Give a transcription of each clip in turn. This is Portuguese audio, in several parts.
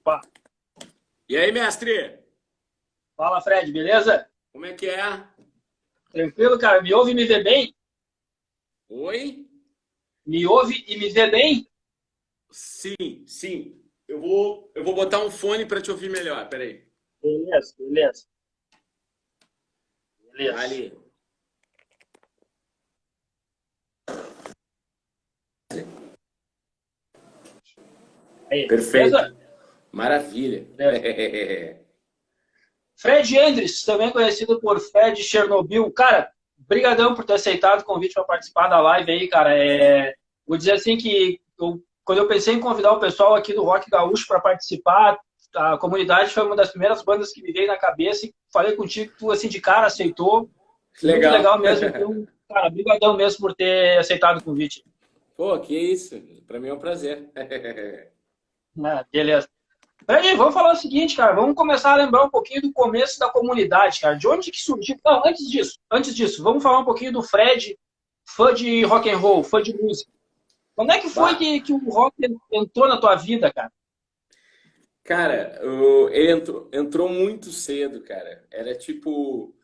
Opa. E aí, mestre? Fala, Fred, beleza? Como é que é? Tranquilo, cara? Me ouve e me vê bem? Oi? Me ouve e me vê bem? Sim, sim. Eu vou botar um fone para te ouvir melhor. Peraí. Beleza, beleza, beleza. Dali. Aí, Perfeito. beleza? Maravilha. Beleza. Fred Endres, também conhecido por Fred Chernobyl. Cara, brigadão por ter aceitado o convite para participar da live aí, cara. Vou dizer assim que quando eu pensei em convidar o pessoal aqui do Rock Gaúcho para participar, a comunidade foi uma das primeiras bandas que me veio na cabeça e falei contigo, tu assim de cara aceitou. Muito Legal. legal mesmo. Então, cara, brigadão mesmo por ter aceitado o convite. Pô, que isso. Para mim é um prazer. Ah, beleza. Fred, vamos falar o seguinte, cara. Vamos começar a lembrar um pouquinho do começo da comunidade, cara. De onde que surgiu? Não, antes disso, vamos falar um pouquinho do Fred, fã de rock and roll, fã de música. Quando é que foi Bah, que o rock entrou na tua vida, cara? cara, ele entrou muito cedo, cara. Era tipo,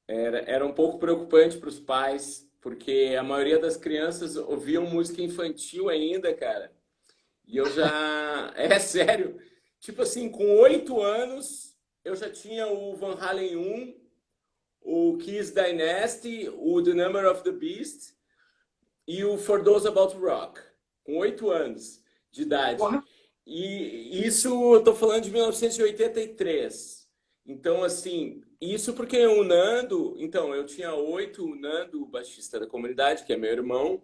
era um pouco preocupante para os pais, porque a maioria das crianças ouviam música infantil ainda, cara. E eu já. É sério. Tipo assim, com 8 anos, eu já tinha o Van Halen 1, o Kiss Dynasty, o The Number of the Beast e o For Those About Rock. Com 8 anos de idade. Porra. E isso eu tô falando de 1983. Então, assim, isso porque o Nando. Então, eu tinha 8, o Nando, o baixista da comunidade, que é meu irmão,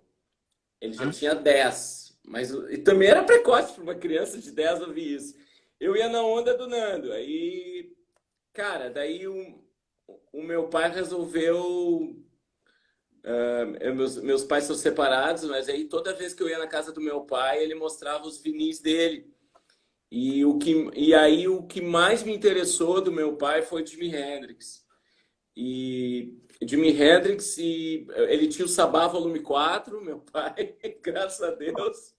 ele já tinha 10, mas e também era precoce para uma criança de 10 ouvir isso. Eu ia na onda do Nando. Aí, cara, daí o meu pai resolveu. Meus pais são separados, mas aí toda vez que eu ia na casa do meu pai, ele mostrava os vinis dele. E aí o que mais me interessou do meu pai foi Jimi Hendrix. E Jimi Hendrix, e ele tinha o Sabá Volume 4, meu pai, graças a Deus.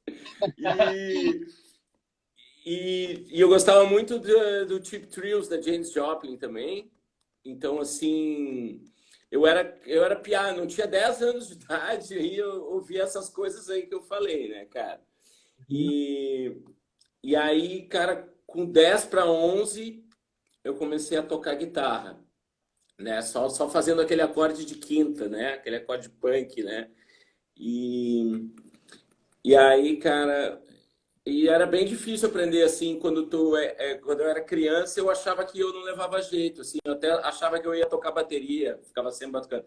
E, e eu gostava muito do Cheap Thrills da Janis Joplin também. Então, assim, eu era piá, não tinha 10 anos de idade, aí eu ouvia essas coisas aí que eu falei, né, cara? E, e aí, cara, com 10 para 11, eu comecei a tocar guitarra, né? Só fazendo aquele acorde de quinta, né? Aquele acorde punk, né? E, e aí, cara, e era bem difícil aprender assim quando eu era criança, eu achava que eu não levava jeito, assim, eu até achava que eu ia tocar bateria, ficava sempre batucando.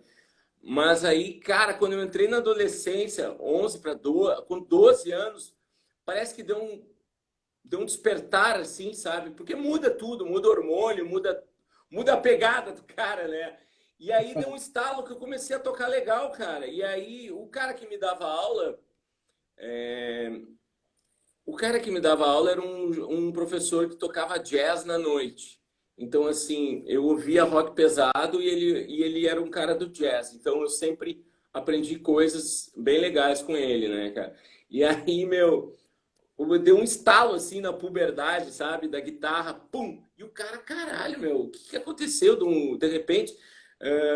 Mas aí, cara, quando eu entrei na adolescência, 11 para 12, com 12 anos, parece que deu um despertar assim, sabe? Porque muda tudo, muda o hormônio, muda a pegada do cara, né? E aí deu um estalo que eu comecei a tocar legal, cara. E aí o cara que me dava aula, o cara que me dava aula era um professor que tocava jazz na noite. Então, assim, eu ouvia rock pesado e ele era um cara do jazz. Então, eu sempre aprendi coisas bem legais com ele, né, cara? E aí, meu, deu um estalo, assim, na puberdade, sabe? Da guitarra, pum! E o cara, caralho, meu, o que aconteceu? De repente,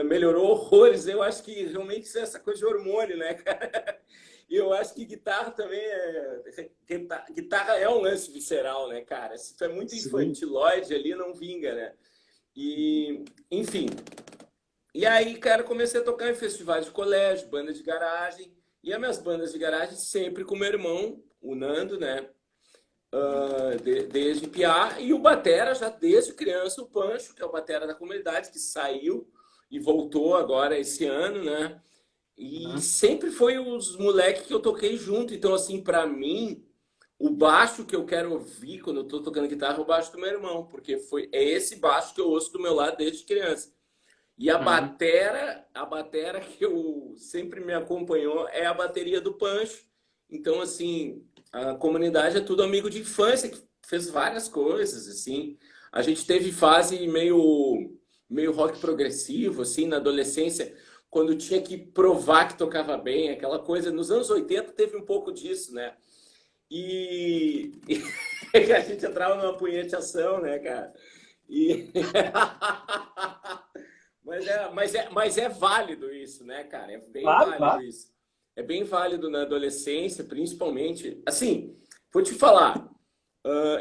melhorou horrores. Eu acho que realmente isso é essa coisa de hormônio, né, cara? E eu acho que guitarra também é. Guitarra é um lance visceral, né, cara? Se tu é muito Sim. infantiloide ali, não vinga, né? E, enfim. E aí, cara, comecei a tocar em festivais de colégio, banda de garagem. E as minhas bandas de garagem sempre com meu irmão, o Nando, né? Desde piá. E o batera já desde criança, o Pancho, que é o batera da comunidade, que saiu e voltou agora esse ano, né? E Uhum. sempre foi os moleques que eu toquei junto. Então, assim, pra mim, o baixo que eu quero ouvir quando eu tô tocando guitarra é o baixo do meu irmão, porque é esse baixo que eu ouço do meu lado desde criança. E Uhum. a batera que eu sempre me acompanhou é a bateria do Pancho. Então, assim, a comunidade é tudo amigo de infância, que fez várias coisas, assim. A gente teve fase meio rock progressivo, assim, na adolescência, quando tinha que provar que tocava bem, aquela coisa. Nos anos 80 teve um pouco disso, né? E a gente entrava numa punhetação, né, cara? E... mas é válido isso, né, cara? É bem Claro, válido claro. isso. É bem válido na adolescência, principalmente. Assim, vou te falar,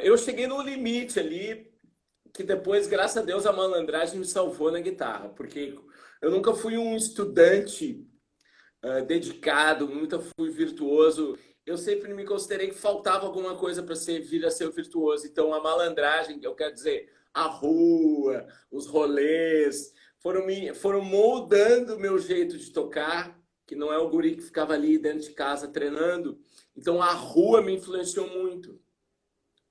eu cheguei no limite ali, que depois, graças a Deus, a malandragem me salvou na guitarra, porque eu nunca fui um estudante dedicado, nunca fui virtuoso. Eu sempre me considerei que faltava alguma coisa para vir a ser virtuoso. Então, a malandragem, eu quero dizer, a rua, os rolês, foram moldando o meu jeito de tocar, que não é o guri que ficava ali dentro de casa treinando. Então, a rua me influenciou muito.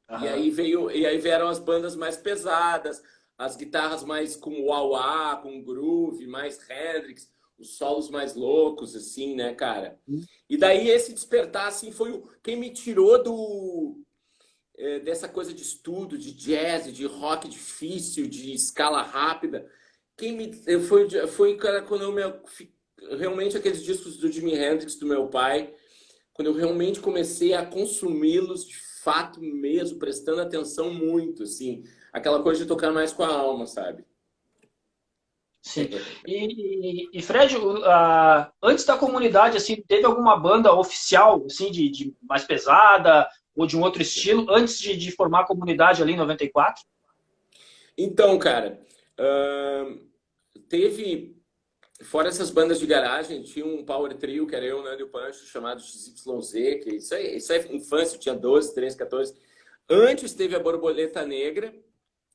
Aham. E aí vieram as bandas mais pesadas, as guitarras mais com wah-wah, com groove, mais Hendrix, os solos mais loucos, assim, né, cara? E daí esse despertar, assim, quem me tirou dessa coisa de estudo, de jazz, de rock difícil, de escala rápida. Foi cara, quando realmente aqueles discos do Jimi Hendrix, do meu pai, quando eu realmente comecei a consumi-los de fato mesmo, prestando atenção muito, assim, aquela coisa de tocar mais com a alma, sabe? Sim. E Fred, antes da comunidade, assim, teve alguma banda oficial, assim, de mais pesada ou de um outro estilo, antes de formar a comunidade ali em 94? Então, cara, teve, fora essas bandas de garagem, tinha um power trio, que era eu, Nando e o Pancho, chamado XYZ, que isso é infância, eu tinha 12, 13, 14. Antes teve a Borboleta Negra,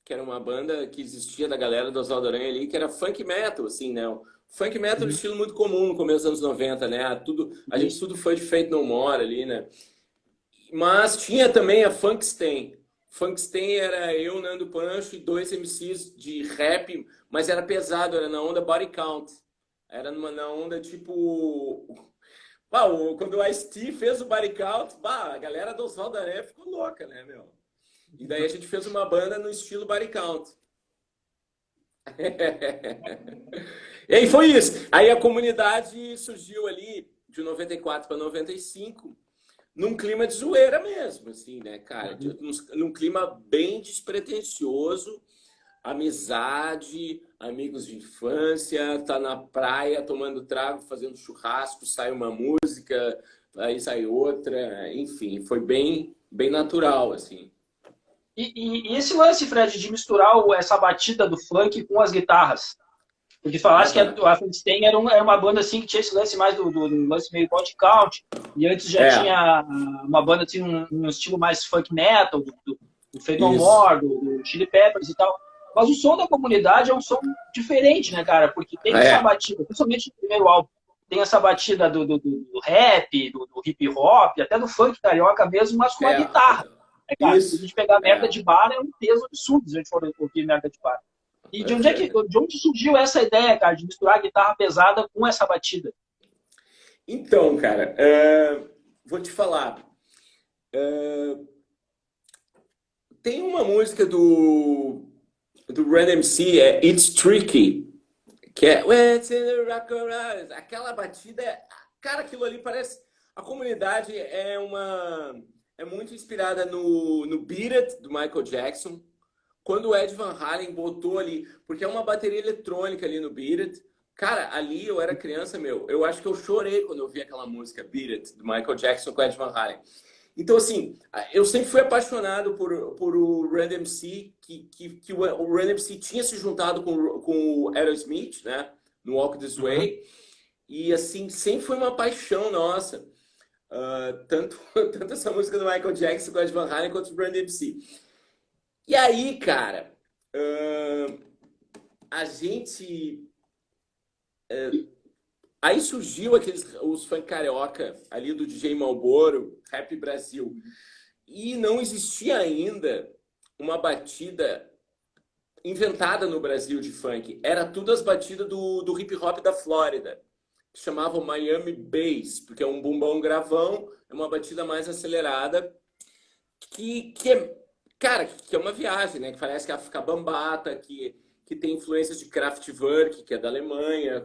que era uma banda que existia da galera do Oswaldo Aranha ali, que era funk metal, assim, né? O funk metal é um Uhum. estilo muito comum no começo dos anos 90, né? A gente Isso. tudo foi de Faith No More ali, né? Mas tinha também a Funkstein. Funkstein era eu, Nando Pancho e dois MCs de rap, mas era pesado, era na onda body count. Na onda tipo. Bah, quando o Ice-T fez o body count, bah, a galera do Oswaldo Aranha ficou louca, né, meu? E daí a gente fez uma banda no estilo body count. E aí foi isso. Aí a comunidade surgiu ali de 94 para 95 num clima de zoeira mesmo, assim, né, cara? Uhum. Num clima bem despretensioso, amizade, amigos de infância, tá na praia tomando trago, fazendo churrasco, sai uma música, aí sai outra, enfim, foi bem natural, assim. E esse lance, Fred, de misturar essa batida do funk com as guitarras? Porque falasse que Aham. a Frankenstein era uma banda assim que tinha esse lance mais do lance meio body count, e antes já É, tinha uma banda assim, um estilo mais funk metal, do Faith No isso. More, do Chili Peppers e tal. Mas o som da comunidade é um som diferente, né, cara? Porque tem essa É, batida, principalmente no primeiro álbum, tem essa batida do rap, do hip hop, até do funk carioca mesmo, mas com uma é, guitarra. É, cara, se a isso. gente pegar merda É. de bar, é um peso absurdo se a gente for ouvir merda de bar. E de onde surgiu essa ideia, cara, de misturar a guitarra pesada com essa batida? Então, cara, vou te falar. Tem uma música do Red MC, It's Tricky, que é When it's in the rock around. Aquela batida, cara, aquilo ali parece. A comunidade é muito inspirada no Beat It do Michael Jackson. Quando o Ed Van Halen botou ali, porque é uma bateria eletrônica ali no Beat It. Cara, ali eu era criança, meu. Eu acho que eu chorei quando eu vi aquela música Beat It do Michael Jackson com o Ed Van Halen. Então, assim, eu sempre fui apaixonado por o Run DMC, que o Run DMC tinha se juntado com o Aerosmith, né? No Walk This Uhum. Way. E, assim, sempre foi uma paixão nossa. Tanto essa música do Michael Jackson com o Ed Van Halen quanto o Run DMC. E aí, cara, a gente Aí surgiu os funk carioca ali do DJ Malboro, Rap Brasil. E não existia ainda uma batida inventada no Brasil de funk. Era tudo as batidas do hip hop da Flórida, que chamavam Miami Bass, porque é um bumbão gravão, é uma batida mais acelerada, que é, cara, que é uma viagem, né? Que parece que é África Bambata, que tem influências de Kraftwerk, que é da Alemanha,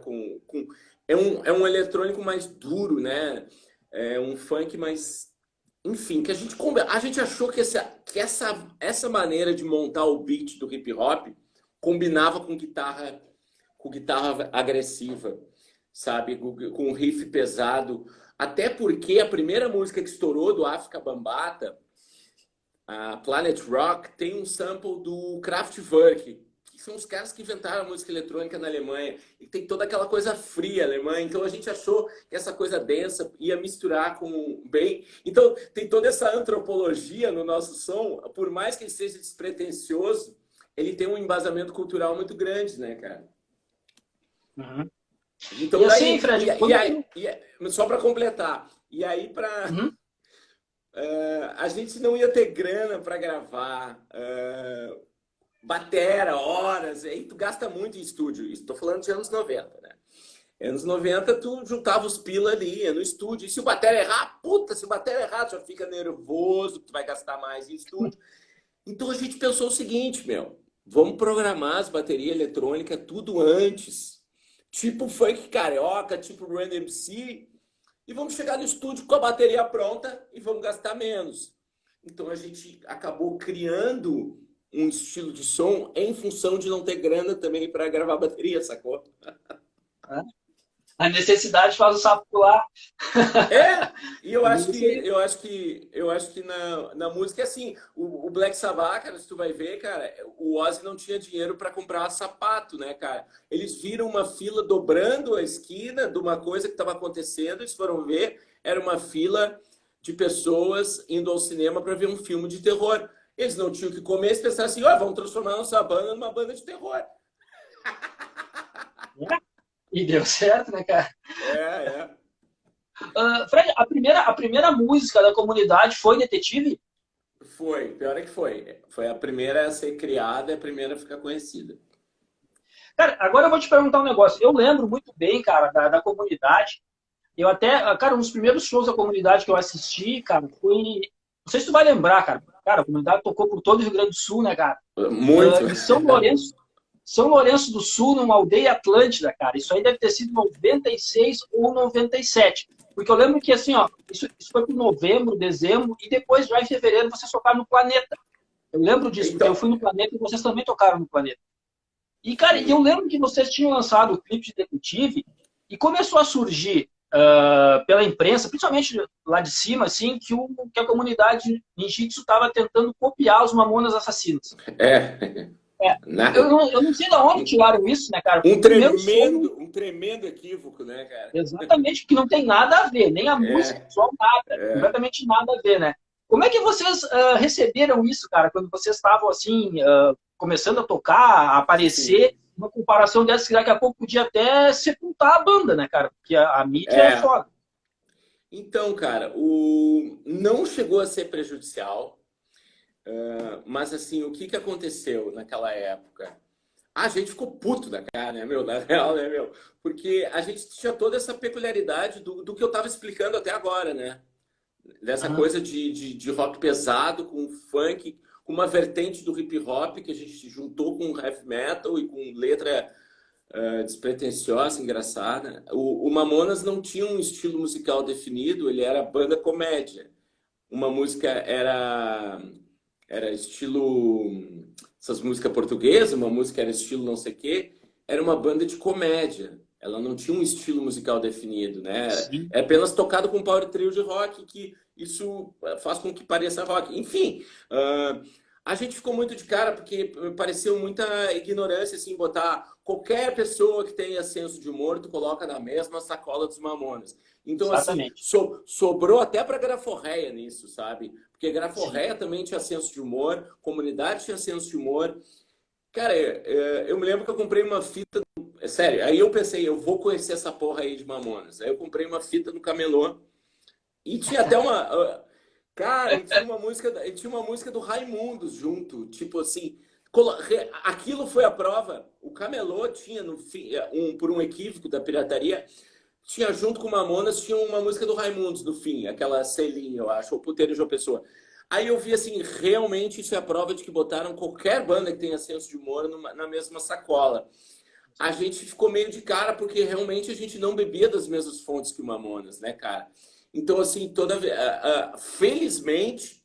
é um eletrônico mais duro, né? É um funk mais... Enfim, que a gente achou que essa maneira de montar o beat do hip hop combinava com guitarra agressiva, sabe? Com riff pesado. Até porque a primeira música que estourou do África Bambata, a Planet Rock, tem um sample do Kraftwerk, que são os caras que inventaram a música eletrônica na Alemanha. E tem toda aquela coisa fria alemã. Então a gente achou que essa coisa densa ia misturar com bem. Então tem toda essa antropologia no nosso som. Por mais que ele seja despretensioso, ele tem um embasamento cultural muito grande, né, cara? Uhum. Então, e assim, Fred, só para completar, e aí para uhum. a gente não ia ter grana para gravar batera, horas, aí tu gasta muito em estúdio. Estou falando de anos 90, né? Anos 90, tu juntava os pila ali, ia no estúdio. E se o batera errar, puta, se o batera errar, tu já fica nervoso, tu vai gastar mais em estúdio. Então a gente pensou o seguinte, vamos programar as baterias eletrônicas tudo antes. Tipo funk carioca, tipo Run MC. E vamos chegar no estúdio com a bateria pronta e vamos gastar menos. Então a gente acabou criando um estilo de som em função de não ter grana também para gravar bateria, sacou? A necessidade faz o sapo pular. E eu acho que na música é assim, o Black Sabbath, cara, se tu vai ver, cara, o Ozzy não tinha dinheiro para comprar sapato, né, cara? Eles viram uma fila dobrando a esquina de uma coisa que estava acontecendo, eles foram ver, era uma fila de pessoas indo ao cinema para ver um filme de terror. Eles não tinham o que comer, eles pensaram assim, vamos transformar nossa banda numa banda de terror. E deu certo, né, cara? É. Fred, a primeira música da comunidade foi Detetive? Foi, pior é que foi. Foi a primeira a ser criada e a primeira a ficar conhecida. Cara, agora eu vou te perguntar um negócio. Eu lembro muito bem, cara, da comunidade. Eu até, cara, um dos primeiros shows da comunidade que eu assisti, cara, foi... Não sei se tu vai lembrar, cara. Cara, a comunidade tocou por todo o Rio Grande do Sul, né, cara? Muito. Em São Lourenço do Sul, numa aldeia Atlântida, cara. Isso aí deve ter sido 96 ou 97. Porque eu lembro que, assim, ó, isso foi por novembro, dezembro, e depois, já em fevereiro, vocês tocaram no Planeta. Eu lembro disso, porque eu fui no Planeta e vocês também tocaram no Planeta. E, cara, eu lembro que vocês tinham lançado o clipe de Detetive e começou a surgir pela imprensa, principalmente lá de cima, assim, que a comunidade ninjitsu estava tentando copiar os Mamonas Assassinos. Eu não sei de onde tiraram isso, né, cara? Um tremendo equívoco, né, cara? Exatamente, porque não tem nada a ver, nem a música, só nada, completamente nada a ver, né? Como é que vocês receberam isso, cara, quando vocês estavam, assim, começando a tocar, a aparecer, sim, uma comparação dessa que daqui a pouco podia até sepultar a banda, né, cara? Porque a mídia é foda. Então, cara, não chegou a ser prejudicial, mas, assim, o que aconteceu naquela época? A gente ficou puto da cara, né, na real, né, Porque a gente tinha toda essa peculiaridade do que eu tava explicando até agora, né? Dessa coisa de rock pesado, com funk, com uma vertente do hip hop que a gente juntou com heavy metal e com letra despretensiosa, engraçada. O Mamonas não tinha um estilo musical definido, ele era banda comédia. Uma música era estilo... essas músicas portuguesas, uma música era estilo não sei o quê. Era uma banda de comédia. Ela não tinha um estilo musical definido, né? É apenas tocado com power trio de rock, que isso faz com que pareça rock. Enfim, a gente ficou muito de cara, porque pareceu muita ignorância, assim, botar qualquer pessoa que tenha senso de humor, tu coloca na mesma sacola dos Mamonas. Então, exatamente, assim, sobrou até pra Graforreia nisso, sabe? Porque Graforreia também tinha senso de humor, comunidade tinha senso de humor. Cara, eu me lembro que eu comprei uma fita. Sério, aí eu pensei, eu vou conhecer essa porra aí de Mamonas. Aí eu comprei uma fita no camelô e tinha até uma. Cara, e tinha uma música do Raimundos junto. Tipo assim, aquilo foi a prova. O camelô tinha, no fim, por um equívoco da pirataria, tinha junto com Mamonas, tinha uma música do Raimundos no fim, aquela Selinha, eu acho, ou Puteiro de João Pessoa. Aí eu vi assim, realmente isso é a prova de que botaram qualquer banda que tenha senso de humor na mesma sacola. A gente ficou meio de cara porque realmente a gente não bebia das mesmas fontes que o Mamonas, né, cara? Então, assim, felizmente,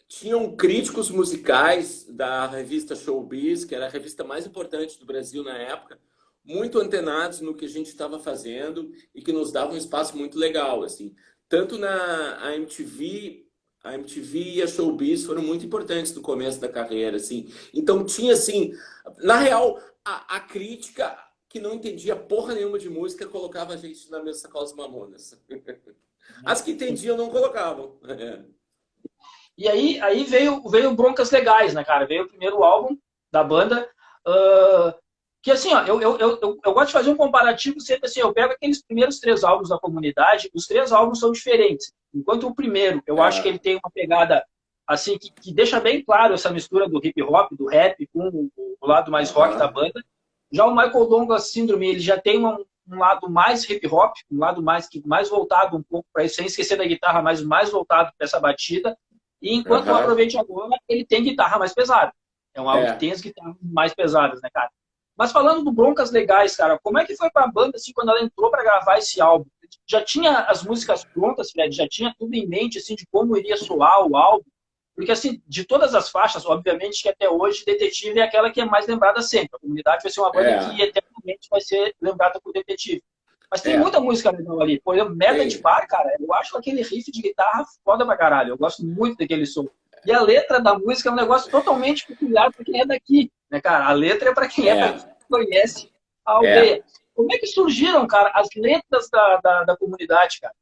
tinham críticos musicais da revista Showbiz, que era a revista mais importante do Brasil na época, muito antenados no que a gente estava fazendo e que nos dava um espaço muito legal, assim. Tanto a MTV e a Showbiz foram muito importantes no começo da carreira, assim. Então tinha assim, na real, a crítica que não entendia porra nenhuma de música colocava a gente na mesma sacola dos Mamonas. As que entendiam não colocavam. E aí veio Broncas Legais, né, cara? Veio o primeiro álbum da banda. Uh, que assim, ó, eu gosto de fazer um comparativo sempre assim, eu pego aqueles primeiros 3 álbuns da comunidade, os 3 álbuns são diferentes. Enquanto o primeiro, eu acho que É, ele tem uma pegada assim que deixa bem claro essa mistura do hip hop, do rap com o lado mais rock da aham. banda. Já o Michael Douglas Syndrome, ele já tem um lado mais hip hop, um lado mais voltado um pouco para isso, sem esquecer da guitarra, mas mais voltado para essa batida. E enquanto o Aham. Aproveite Agora, ele tem guitarra mais pesada. É um álbum que É. tem as guitarras mais pesadas, né, cara? Mas falando do Broncas Legais, cara, como é que foi pra banda, assim, quando ela entrou para gravar esse álbum? Já tinha as músicas prontas, Fred? Já tinha tudo em mente, assim, de como iria soar o álbum? Porque, assim, de todas as faixas, obviamente que até hoje Detetive é aquela que é mais lembrada sempre. A comunidade vai ser uma banda que É, eternamente vai ser lembrada por Detetive. Mas tem muita é, música legal ali. Por exemplo, Meta de tem. Bar, cara, eu acho aquele riff de guitarra foda pra caralho. Eu gosto muito daquele som. E a letra da música é um negócio totalmente peculiar para quem é daqui, né, cara? A letra é para É, quem conhece a é. aldeia. Como é que surgiram, cara, as letras da comunidade, cara?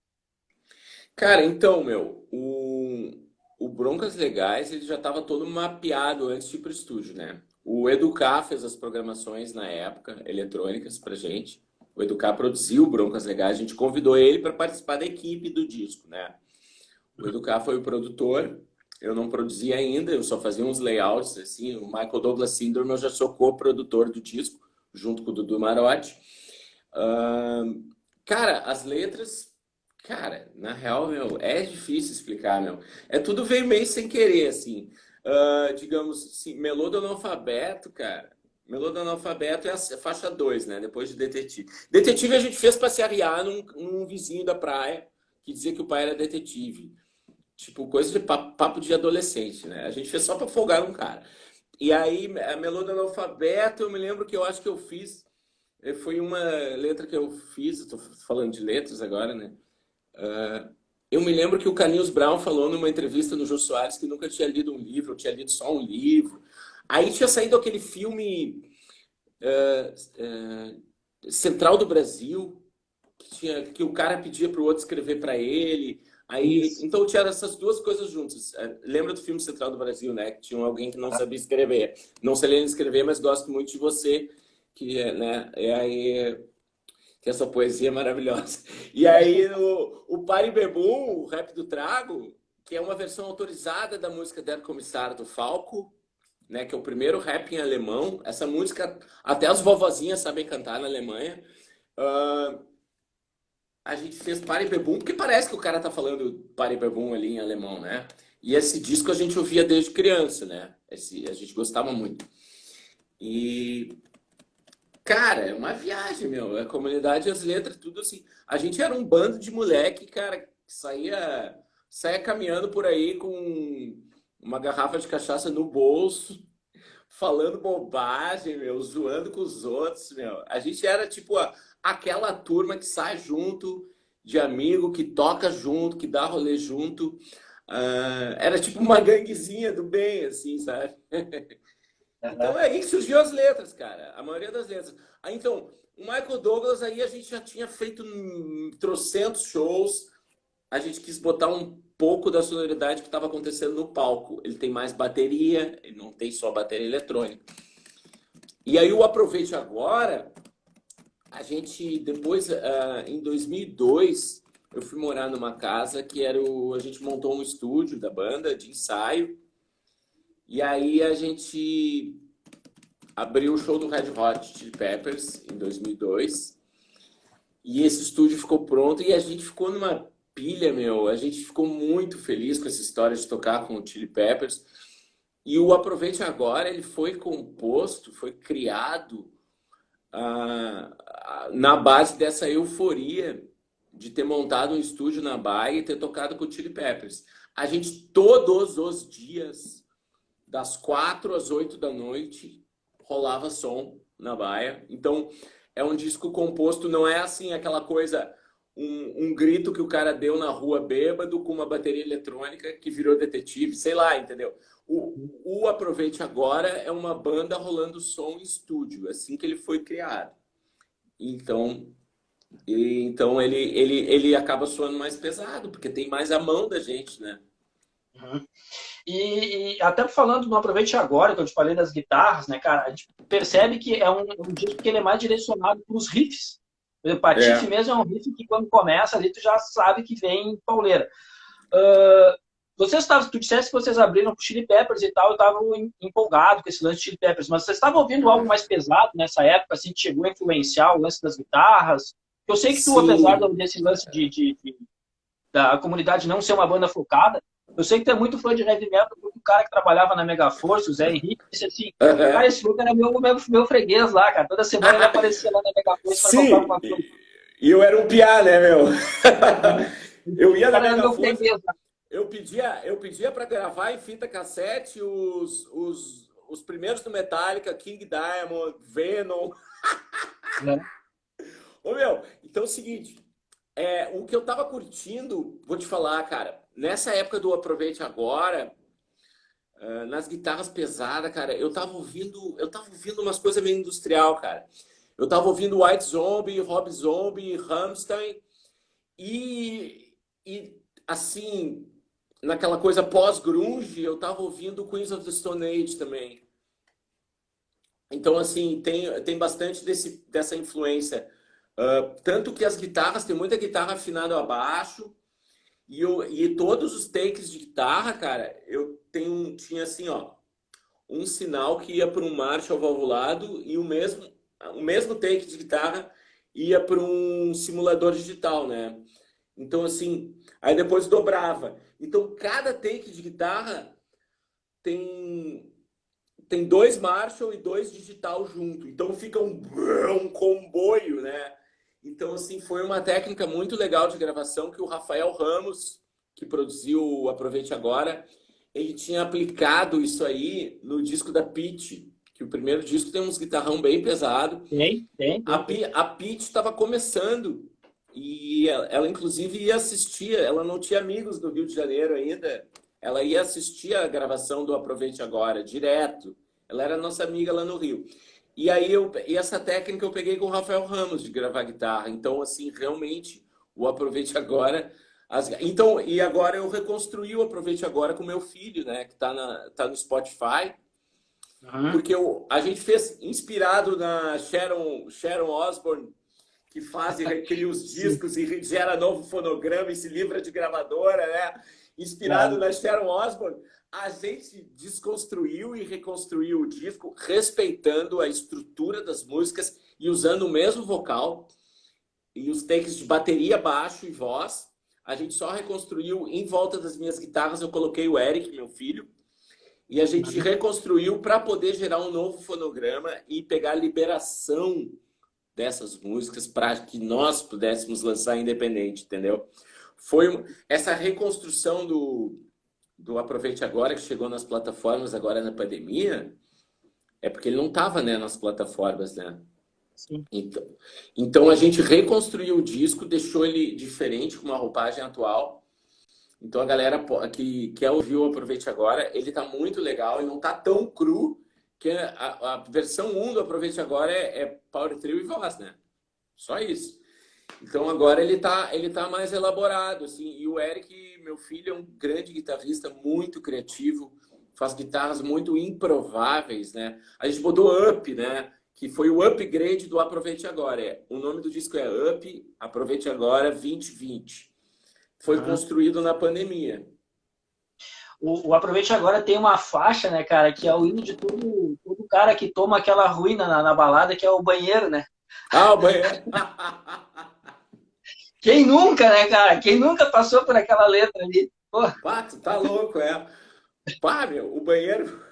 Cara, então, o Broncas Legais ele já estava todo mapeado antes de ir pro estúdio, né? O Educar fez as programações na época, eletrônicas pra gente. O Educar produziu o Broncas Legais, a gente convidou ele para participar da equipe do disco, né? O Educar foi o produtor, eu não produzia ainda, eu só fazia uns layouts, assim. O Michael Douglas Syndrome eu já sou co-produtor do disco, junto com o Dudu Marotti. Cara, as letras, cara, na real, meu, é difícil explicar, meu. É tudo veio meio sem querer, assim. Digamos assim, Melô do Analfabeto, cara. Melô do Analfabeto é a faixa 2, né? Depois de Detetive. Detetive a gente fez pra se arriar num vizinho da praia que dizia que o pai era detetive. Tipo, coisa de papo de adolescente, né? A gente fez só pra folgar um cara. E aí, a Melô do Analfabeto, eu me lembro que eu acho que eu fiz. Foi uma letra que eu fiz, estou falando de letras agora, né? Eu me lembro que o Carlinhos Brown falou numa entrevista no Jô Soares que nunca tinha lido um livro, eu tinha lido só um livro. Aí tinha saído aquele filme Central do Brasil, que o cara pedia para o outro escrever para ele. Aí, Isso. então tinha essas duas coisas juntas. Lembra do filme Central do Brasil, né? Que tinha alguém que não sabia escrever. Não sabia escrever, mas gosto muito de você, que é, né? E aí que essa poesia é maravilhosa. E aí o Pari Bebum, o rap do Trago, que é uma versão autorizada da música Der Comissário do Falco, né, que é o primeiro rap em alemão. Essa música até as vovozinhas sabem cantar na Alemanha. Uh, a gente fez Pari Bebum, porque parece que o cara tá falando Pari Bebum ali em alemão, né? E esse disco a gente ouvia desde criança, né? A gente gostava muito. E cara, é uma viagem, meu. A comunidade, as letras, tudo assim. A gente era um bando de moleque, cara, que saía caminhando por aí com uma garrafa de cachaça no bolso, falando bobagem, meu, zoando com os outros, meu. A gente era tipo aquela turma que sai junto, de amigo, que toca junto, que dá rolê junto. Era tipo uma ganguezinha do bem, assim, sabe? Então Uhum. é aí que surgiu as letras, cara. A maioria das letras. Aí, então, o Michael Douglas aí a gente já tinha feito trocentos shows. A gente quis botar pouco da sonoridade que estava acontecendo no palco. Ele tem mais bateria, ele não tem só bateria eletrônica. E aí o Aproveite Agora, a gente depois, em 2002, eu fui morar numa casa que a gente montou um estúdio da banda de ensaio. E aí a gente abriu o show do Red Hot Chili Peppers em 2002. E esse estúdio ficou pronto e a gente ficou numa pilha, meu. A gente ficou muito feliz com essa história de tocar com o Chili Peppers. E o Aproveite Agora, ele foi composto, foi criado na base dessa euforia de ter montado um estúdio na Bahia e ter tocado com o Chili Peppers. A gente, todos os dias, das 4 às 8 da noite, rolava som na Bahia. Então, é um disco composto, não é assim aquela coisa, um grito que o cara deu na rua bêbado com uma bateria eletrônica que virou detetive, sei lá, entendeu? O Aproveite Agora é uma banda rolando som em estúdio, assim que ele foi criado. Então ele acaba soando mais pesado, porque tem mais a mão da gente, né? Uhum. E até falando no Aproveite Agora, que eu te falei das guitarras, né, cara, a gente percebe que é um disco que ele é mais direcionado para os riffs. Por exemplo, Patife mesmo é um riff que quando começa ali tu já sabe que vem pauleira. Tu disseste que vocês abriram com Chili Peppers e tal, eu estava empolgado com esse lance de Chili Peppers, mas vocês estavam ouvindo algo mais pesado nessa época, assim, que chegou a influenciar o lance das guitarras? Eu sei que tu, Sim. apesar desse lance da comunidade não ser uma banda focada, eu sei que tu é muito fã de heavy metal, porque o cara que trabalhava na Megaforce, o Zé Henrique, disse assim, cara, esse louco era meu freguês lá, cara, toda semana ele aparecia lá na Megaforce para comprar uma coisa. E eu era um piá, né, meu? Eu ia na Megaforce, eu pedia para gravar em fita cassete os primeiros do Metallica, King Diamond, Venom. Ô, meu, então é o seguinte, o que eu tava curtindo, vou te falar, cara, nessa época do Aproveite Agora, nas guitarras pesadas, cara, eu tava ouvindo umas coisas meio industrial, cara. Eu tava ouvindo White Zombie, Rob Zombie, Rammstein e assim, naquela coisa pós-grunge, eu tava ouvindo Queens of the Stone Age também. Então, assim, tem bastante dessa influência. Tanto que as guitarras, tem muita guitarra afinada abaixo, e todos os takes de guitarra, cara, tinha assim, ó, um sinal que ia para um Marshall valvulado e o mesmo take de guitarra ia para um simulador digital, né? Então, assim, aí depois dobrava. Então, cada take de guitarra tem 2 Marshall e 2 digital junto. Então, fica um comboio, né? Então, assim, foi uma técnica muito legal de gravação que o Rafael Ramos, que produziu o Aproveite Agora, ele tinha aplicado isso aí no disco da Pitty, que o primeiro disco tem uns guitarrão bem pesado. Tem. A Pitty estava começando e ela, inclusive, ia assistir. Ela não tinha amigos do Rio de Janeiro ainda. Ela ia assistir a gravação do Aproveite Agora, direto. Ela era nossa amiga lá no Rio. E aí, essa técnica eu peguei com o Rafael Ramos, de gravar guitarra. Então, assim, realmente, o Aproveite Agora... Então, e agora eu reconstruí o Aproveite Agora com meu filho, né? Que tá no Spotify. Porque a gente fez inspirado na Sharon Osbourne, que faz e recria os discos e gera novo fonograma e se livra de gravadora, né? Inspirado na Sharon Osbourne, a gente desconstruiu e reconstruiu o disco respeitando a estrutura das músicas e usando o mesmo vocal e os takes de bateria, baixo e voz. A gente só reconstruiu em volta das minhas guitarras, eu coloquei o Eric, meu filho, e a gente reconstruiu para poder gerar um novo fonograma e pegar a liberação dessas músicas para que nós pudéssemos lançar independente, entendeu? Foi essa reconstrução do Aproveite Agora, que chegou nas plataformas agora na pandemia, é porque ele não estava, né, nas plataformas, né? Sim. Então a gente reconstruiu o disco, deixou ele diferente, com uma roupagem atual. Então a galera que quer ouvir o Aproveite Agora, ele tá muito legal e não tá tão cru, que a versão 1 do Aproveite Agora é Power Trio e voz, né? Só isso. Então agora ele tá mais elaborado, assim. E o Eric, meu filho, é um grande guitarrista, muito criativo, faz guitarras muito improváveis, né? A gente botou Up, né? Que foi o upgrade do Aproveite Agora. O nome do disco é Up, Aproveite Agora 2020. Foi Aham. construído na pandemia. O Aproveite Agora tem uma faixa, né, cara, que é o hino de todo cara que toma aquela ruína na balada, que é o banheiro, né? Ah, o banheiro. Quem nunca, né, cara? Quem nunca passou por aquela letra ali? Pô, Pá, tu tá louco, é. Pá, meu, o banheiro.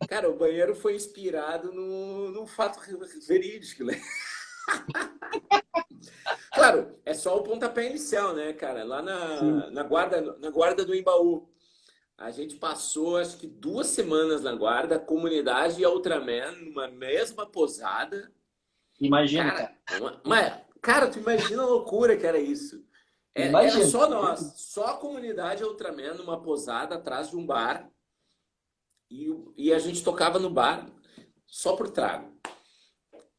Cara, o banheiro foi inspirado no fato verídico, né? Claro, é só o pontapé inicial, né, cara? Lá sim, na guarda do Embaú. A gente passou, acho que 2 semanas na guarda, a comunidade e a Ultraman, numa mesma posada. imagino, Cara, cara. cara, tu imagina a loucura que era isso. Era Imagino. só nós, só a comunidade e a Ultraman numa posada atrás de um bar. E a gente tocava no bar só por trago.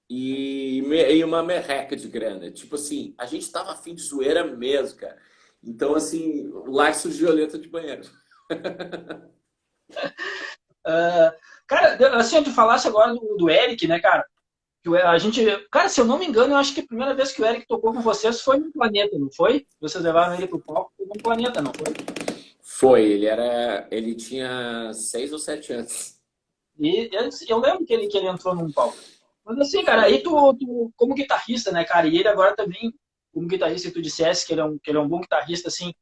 E uma merreca de grana. Tipo assim, a gente tava afim de zoeira mesmo, cara. Então, assim, lá surgiu a letra de banheiro. Ah, cara, assim, tu falasse agora do Eric, né, cara? A gente, cara, se eu não me engano, eu acho que a primeira vez que o Eric tocou com vocês foi no Planeta, não foi? Vocês levaram ele pro palco, foi no Planeta, não foi? Foi, ele tinha 6 ou 7 anos. E eu lembro que ele entrou num palco. Mas assim, cara, aí tu como guitarrista, né, cara, e ele agora também, como guitarrista, tu dissesse que ele é um bom guitarrista, assim,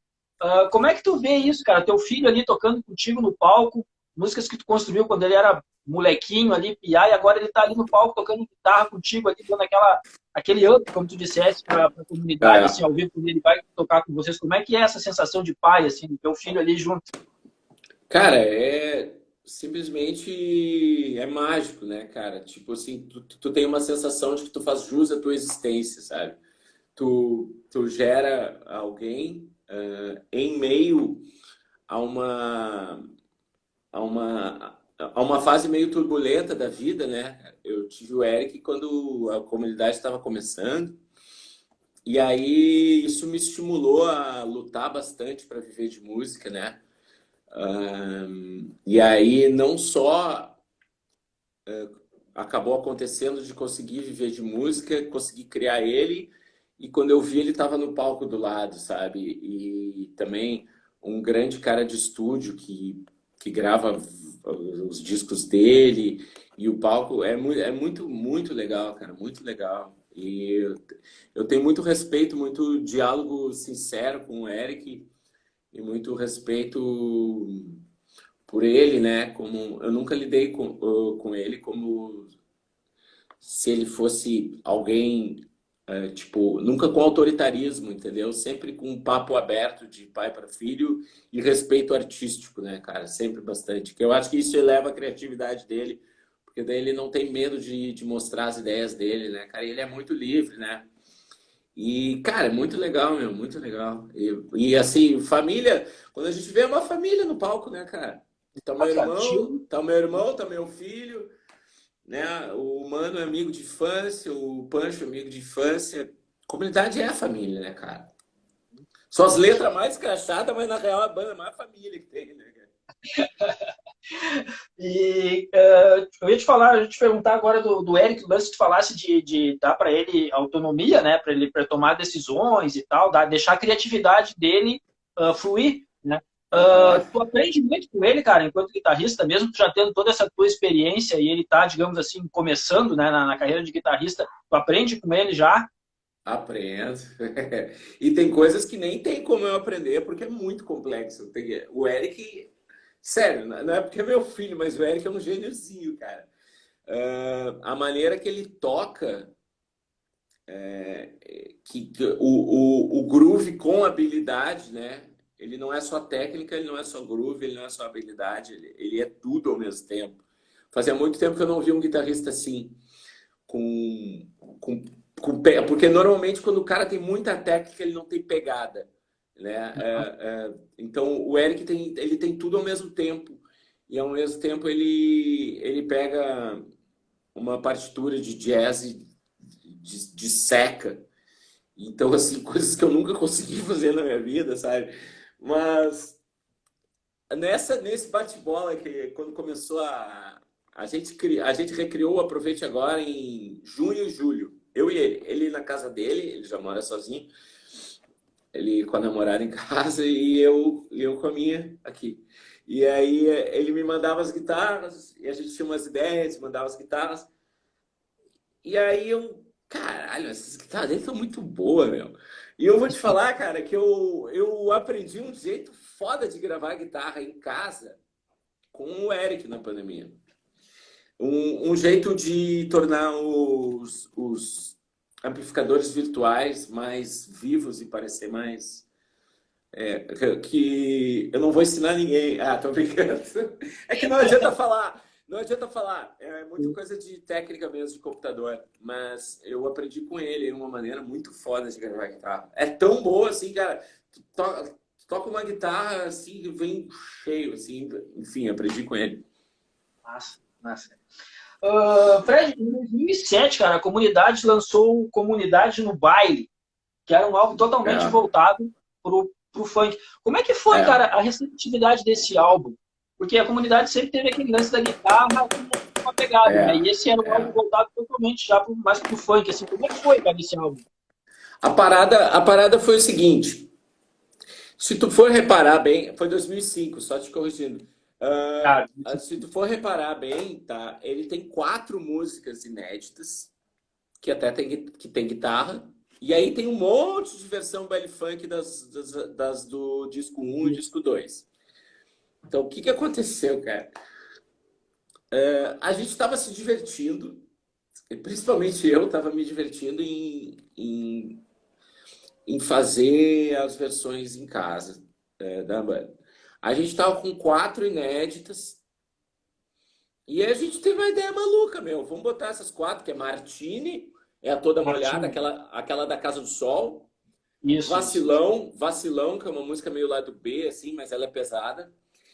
como é que tu vê isso, cara? Teu filho ali tocando contigo no palco, músicas que tu construiu quando ele era molequinho ali, piá, e agora ele tá ali no palco tocando guitarra contigo ali, dando aquele up, como tu dissesse, pra comunidade, assim, É, ao vivo, quando ele vai tocar com vocês. Como é que é essa sensação de pai, assim, do teu filho ali junto? cara, é simplesmente é mágico, né, cara? Tipo assim, tu tem uma sensação de que tu faz jus à tua existência, sabe? Tu gera alguém em meio a uma fase meio turbulenta da vida, né? Eu tive o Eric quando a comunidade estava começando, e aí isso me estimulou a lutar bastante para viver de música, né? E aí não só acabou acontecendo de conseguir viver de música, conseguir criar ele, e quando eu vi ele estava no palco do lado, sabe? E também um grande cara de estúdio que grava os discos dele, e o palco é muito, muito legal, cara, muito legal. E eu tenho muito respeito, muito diálogo sincero com o Eric, e muito respeito por ele, né? Como eu nunca lidei com ele como se ele fosse alguém, tipo, nunca com autoritarismo, entendeu? Sempre com um papo aberto de pai para filho e respeito artístico, né, cara? Sempre bastante. Que eu acho que isso eleva a criatividade dele, porque daí ele não tem medo de mostrar as ideias dele, né, cara? E ele é muito livre, né? E, cara, é muito legal, meu, muito legal. E assim, família, quando a gente vê uma família no palco, né, cara? Tá meu Ah, cara, irmão, tio, tá meu irmão, tá meu filho, né? O Mano é amigo de infância, o Pancho é amigo de infância. Comunidade é a família, né, cara? São as letras mais crachadas, mas na real a banda é a mais família que tem, né, cara? e eu ia te falar, eu ia te perguntar agora do Eric, antes que tu falasse de dar para ele autonomia, né, para ele pra tomar decisões e tal, deixar a criatividade dele fluir, né? Aham. Tu aprende muito com ele, cara, enquanto guitarrista, mesmo tu já tendo toda essa tua experiência e ele tá, digamos assim, começando, né, na carreira de guitarrista, tu aprende com ele já. Aprendo. E tem coisas que nem tem como eu aprender, porque é muito complexo. O Eric, sério, não é porque é meu filho, mas o Eric é um gêniozinho, cara. A maneira que ele toca, que o groove com habilidade, né? Ele não é só técnica, ele não é só groove, ele não é só habilidade, ele é tudo ao mesmo tempo. Fazia muito tempo que eu não vi um guitarrista assim, com, com, porque normalmente quando o cara tem muita técnica, ele não tem pegada, né? Então o Eric ele tem tudo ao mesmo tempo. E ao mesmo tempo ele pega uma partitura de jazz de seca Então, assim, coisas que eu nunca consegui fazer na minha vida, sabe? Mas nesse bate-bola que quando começou a gente recriou o Aproveite Agora em junho e julho. Eu e ele na casa dele, ele já mora sozinho, ele com a namorada em casa e eu com a minha aqui. E aí ele me mandava as guitarras e a gente tinha umas ideias, mandava as guitarras. E aí caralho, essas guitarras dele estão muito boas, meu. E eu vou te falar, cara, que eu aprendi um jeito foda de gravar guitarra em casa com o Eric na pandemia. Um jeito de tornar os amplificadores virtuais mais vivos e parecer mais. Que eu não vou ensinar ninguém. Ah, tô brincando. É que não adianta falar. Não adianta falar. É muita coisa de técnica mesmo, de computador. Mas eu aprendi com ele uma maneira muito foda de gravar guitarra. É tão boa assim, cara. Toca uma guitarra assim, vem cheio, assim. Enfim, aprendi com ele. Massa, massa. Fred, em 2007, cara, a comunidade lançou Comunidade no Baile, que era um álbum totalmente É, voltado pro funk. Como é que foi, é, cara, a receptividade desse álbum? Porque a comunidade sempre teve aquele lance da guitarra com uma pegada, né? é, E esse era um álbum é. voltado totalmente já mais pro funk, assim. Como é que foi, cara, esse álbum? A parada foi o seguinte. Se tu for reparar bem, foi 2005, só te corrigindo. Cara, Se tu for reparar bem, tá? Ele tem 4 músicas inéditas, que até tem guitarra. E aí tem um monte de versão baile funk das do disco um e disco 2. Então, o que que aconteceu, cara? A gente estava se divertindo, principalmente eu estava me divertindo em fazer as versões em casa, da banda. A gente estava com 4 inéditas e a gente teve uma ideia maluca, meu. Vamos botar essas 4, que é Martini, é a Toda Molhada, Martinho. aquela da Casa do Sol. Isso. Vacilão, que é uma música meio lado B, assim, mas ela é pesada.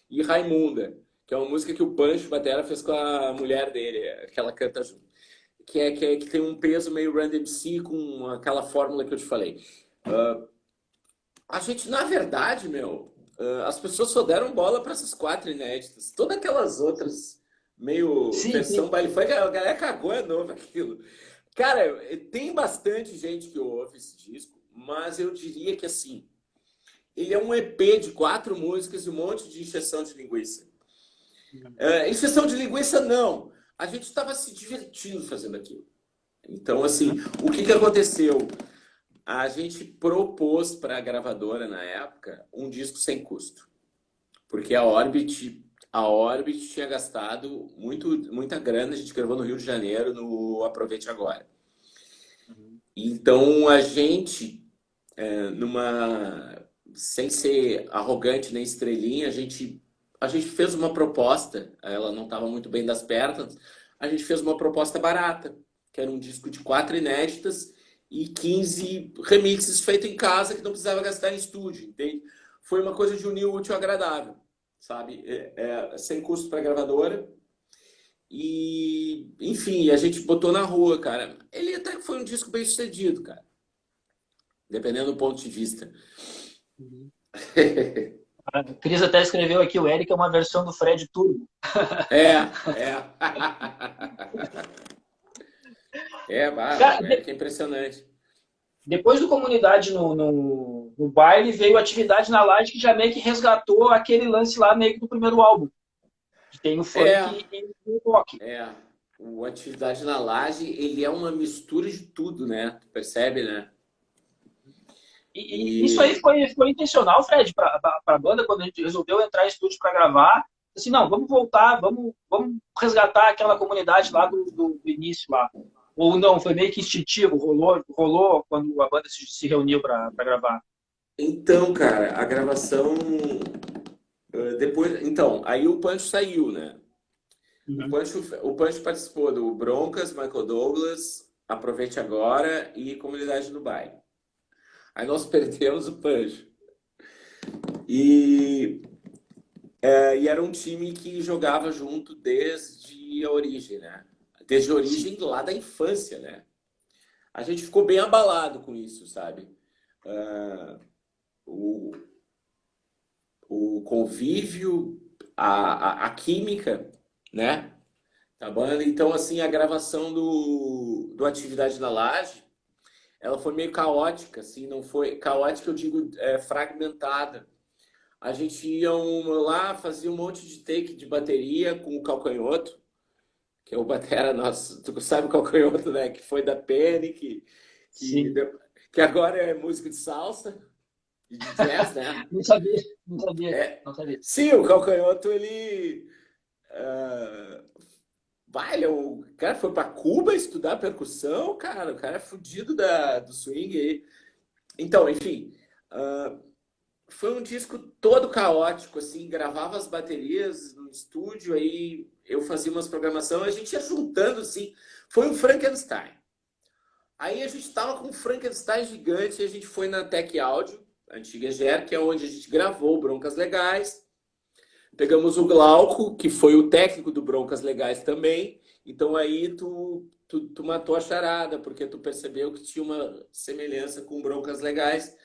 E Raimunda, que é uma música que o Pancho Batera fez com a mulher dele, que ela canta junto. Que tem um peso meio Run DMC com aquela fórmula que eu te falei. A gente, na verdade, meu, as pessoas só deram bola para essas 4 inéditas. Todas aquelas outras, meio Sim, versão sim. baile funk, a galera cagou é novo aquilo. Cara, tem bastante gente que ouve esse disco, mas eu diria que assim, ele é um EP de 4 músicas e um monte de encheção de linguiça. Encheção de linguiça, não. A gente estava se divertindo fazendo aquilo. Então, assim, Uhum. o que que aconteceu? A gente propôs para a gravadora na época um disco sem custo, porque a Orbit tinha gastado muita grana, a gente gravou no Rio de Janeiro no Aproveite Agora. Uhum. Então a gente, numa sem ser arrogante nem estrelinha, a gente fez uma proposta, ela não estava muito bem das pernas, a gente fez uma proposta barata, que era um disco de 4 inéditas e 15 remixes feitos em casa que não precisava gastar em estúdio, entende? Foi uma coisa de unir o útil ao agradável, sabe? Sem custo para a gravadora. E, enfim, a gente botou na rua, cara. Ele até que foi um disco bem sucedido, cara. Dependendo do ponto de vista. Uhum. A Cris até escreveu aqui, o Eric é uma versão do Fred Turbo. É, é. Cara, O Eric é impressionante. depois do Comunidade no baile, veio a Atividade na Laje, que já meio que resgatou aquele lance lá meio que do primeiro álbum, que tem o É, funk e o rock. é. O Atividade na Laje, ele é uma mistura de tudo, né? Tu percebe, né? E isso aí E foi intencional, Fred, para a banda, quando a gente resolveu entrar em estúdio para gravar. Assim, não, vamos voltar, vamos resgatar aquela comunidade lá do início lá. Ou não, foi meio que instintivo, rolou quando a banda se reuniu para gravar. então, cara, a gravação depois, então, aí o Pancho saiu, né? Uhum. O Pancho participou do Broncas, Michael Douglas, Aproveite Agora e Comunidade do Baile. Aí nós perdemos o Pancho. E, e era um time que jogava junto desde a origem, né? Desde a Sim. origem lá da infância, né? a gente ficou bem abalado com isso, sabe? Ah, o, o convívio, a química, né? Da banda. Então, assim, a gravação do Atividade na Laje, ela foi meio caótica, assim, não foi... Caótica, eu digo, fragmentada. A gente ia lá, fazia um monte de take de bateria com o Calcanhoto, que é o batera nosso, tu sabe o Calcanhoto, né? Que foi da Penny, que, Sim. que agora é músico de salsa e de jazz, né? Não sabia, não sabia, É, não sabia. sim, o Calcanhoto, ele... Vai, o cara foi para Cuba estudar percussão, cara. O cara é fudido do swing aí. Então, enfim, foi um disco todo caótico, assim. Gravava as baterias no estúdio, aí eu fazia umas programações, a gente ia juntando, assim. Foi um Frankenstein. Aí a gente tava com um Frankenstein gigante, e a gente foi na Tech Audio, antiga GER, que é onde a gente gravou Broncas Legais. Pegamos o Glauco, que foi o técnico do Broncas Legais também. Então aí tu matou a charada, porque tu percebeu que tinha uma semelhança com Broncas Legais.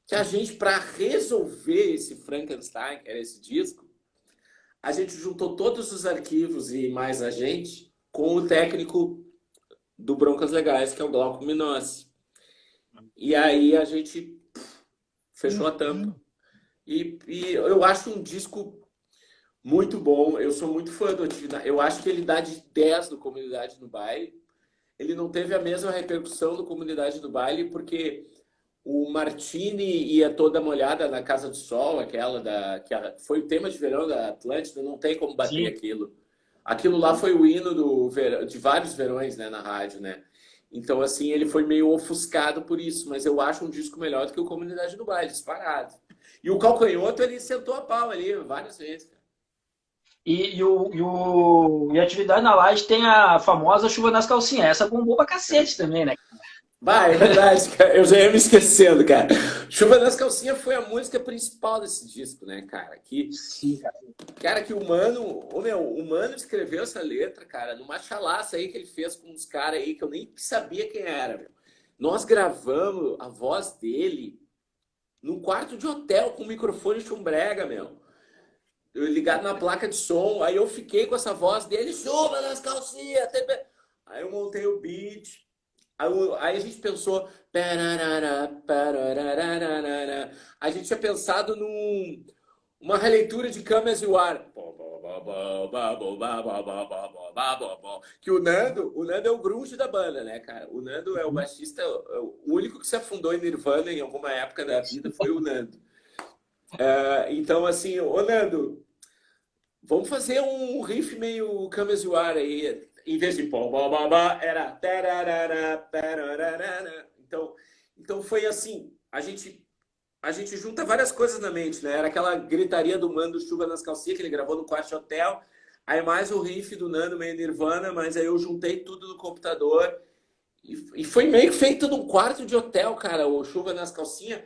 Que a gente, para resolver esse Frankenstein, que era esse disco, a gente juntou todos os arquivos e mais a gente com o técnico do Broncas Legais, que é o Glauco Minossi. E aí a gente fechou a tampa. E eu acho um disco muito bom. Eu sou muito fã do Atividade. Eu acho que ele dá de 10 no Comunidade no Baile. Ele não teve a mesma repercussão no Comunidade do Baile, porque o Martini ia toda molhada na Casa do Sol, aquela foi o tema de verão da Atlântida, não tem como bater Sim. aquilo. Aquilo lá foi o hino de vários verões, né, na rádio, né? Então, assim, ele foi meio ofuscado por isso, mas eu acho um disco melhor do que o Comunidade do Baile, disparado. E o Calcanhoto, ele sentou a pau ali várias vezes. E a atividade na laje tem a famosa chuva nas calcinhas. Essa bombou pra cacete também, né? Vai, é verdade, cara. Eu já ia me esquecendo, cara. Chuva nas Calcinhas foi a música principal desse disco, né, cara? Sim, cara. Cara, que o Mano escreveu essa letra, cara, numa chalaça aí que ele fez com uns caras aí que eu nem sabia quem era, meu. Nós gravamos a voz dele num quarto de hotel com microfone chumbrega, meu. Eu ligado na placa de som, aí eu fiquei com essa voz dele, chuva nas calcinhas. Aí eu montei o beat. Aí a gente pensou. A gente tinha pensado numa releitura de Camas e o Ar. Que o Nando é o grunge da banda, né, cara? O Nando é o baixista, o único que se afundou em Nirvana em alguma época da vida foi o Nando. Então, assim, ô Nando, vamos fazer um riff meio Camas e o Ar aí. Em vez de era. Então foi assim, a gente junta várias coisas na mente, né? Era aquela gritaria do Mano Chuva nas Calcinhas, que ele gravou no quarto de hotel. Aí mais o riff do Nando, meio Nirvana, mas aí eu juntei tudo no computador. E foi meio que feito num quarto de hotel, cara, o Chuva nas Calcinhas.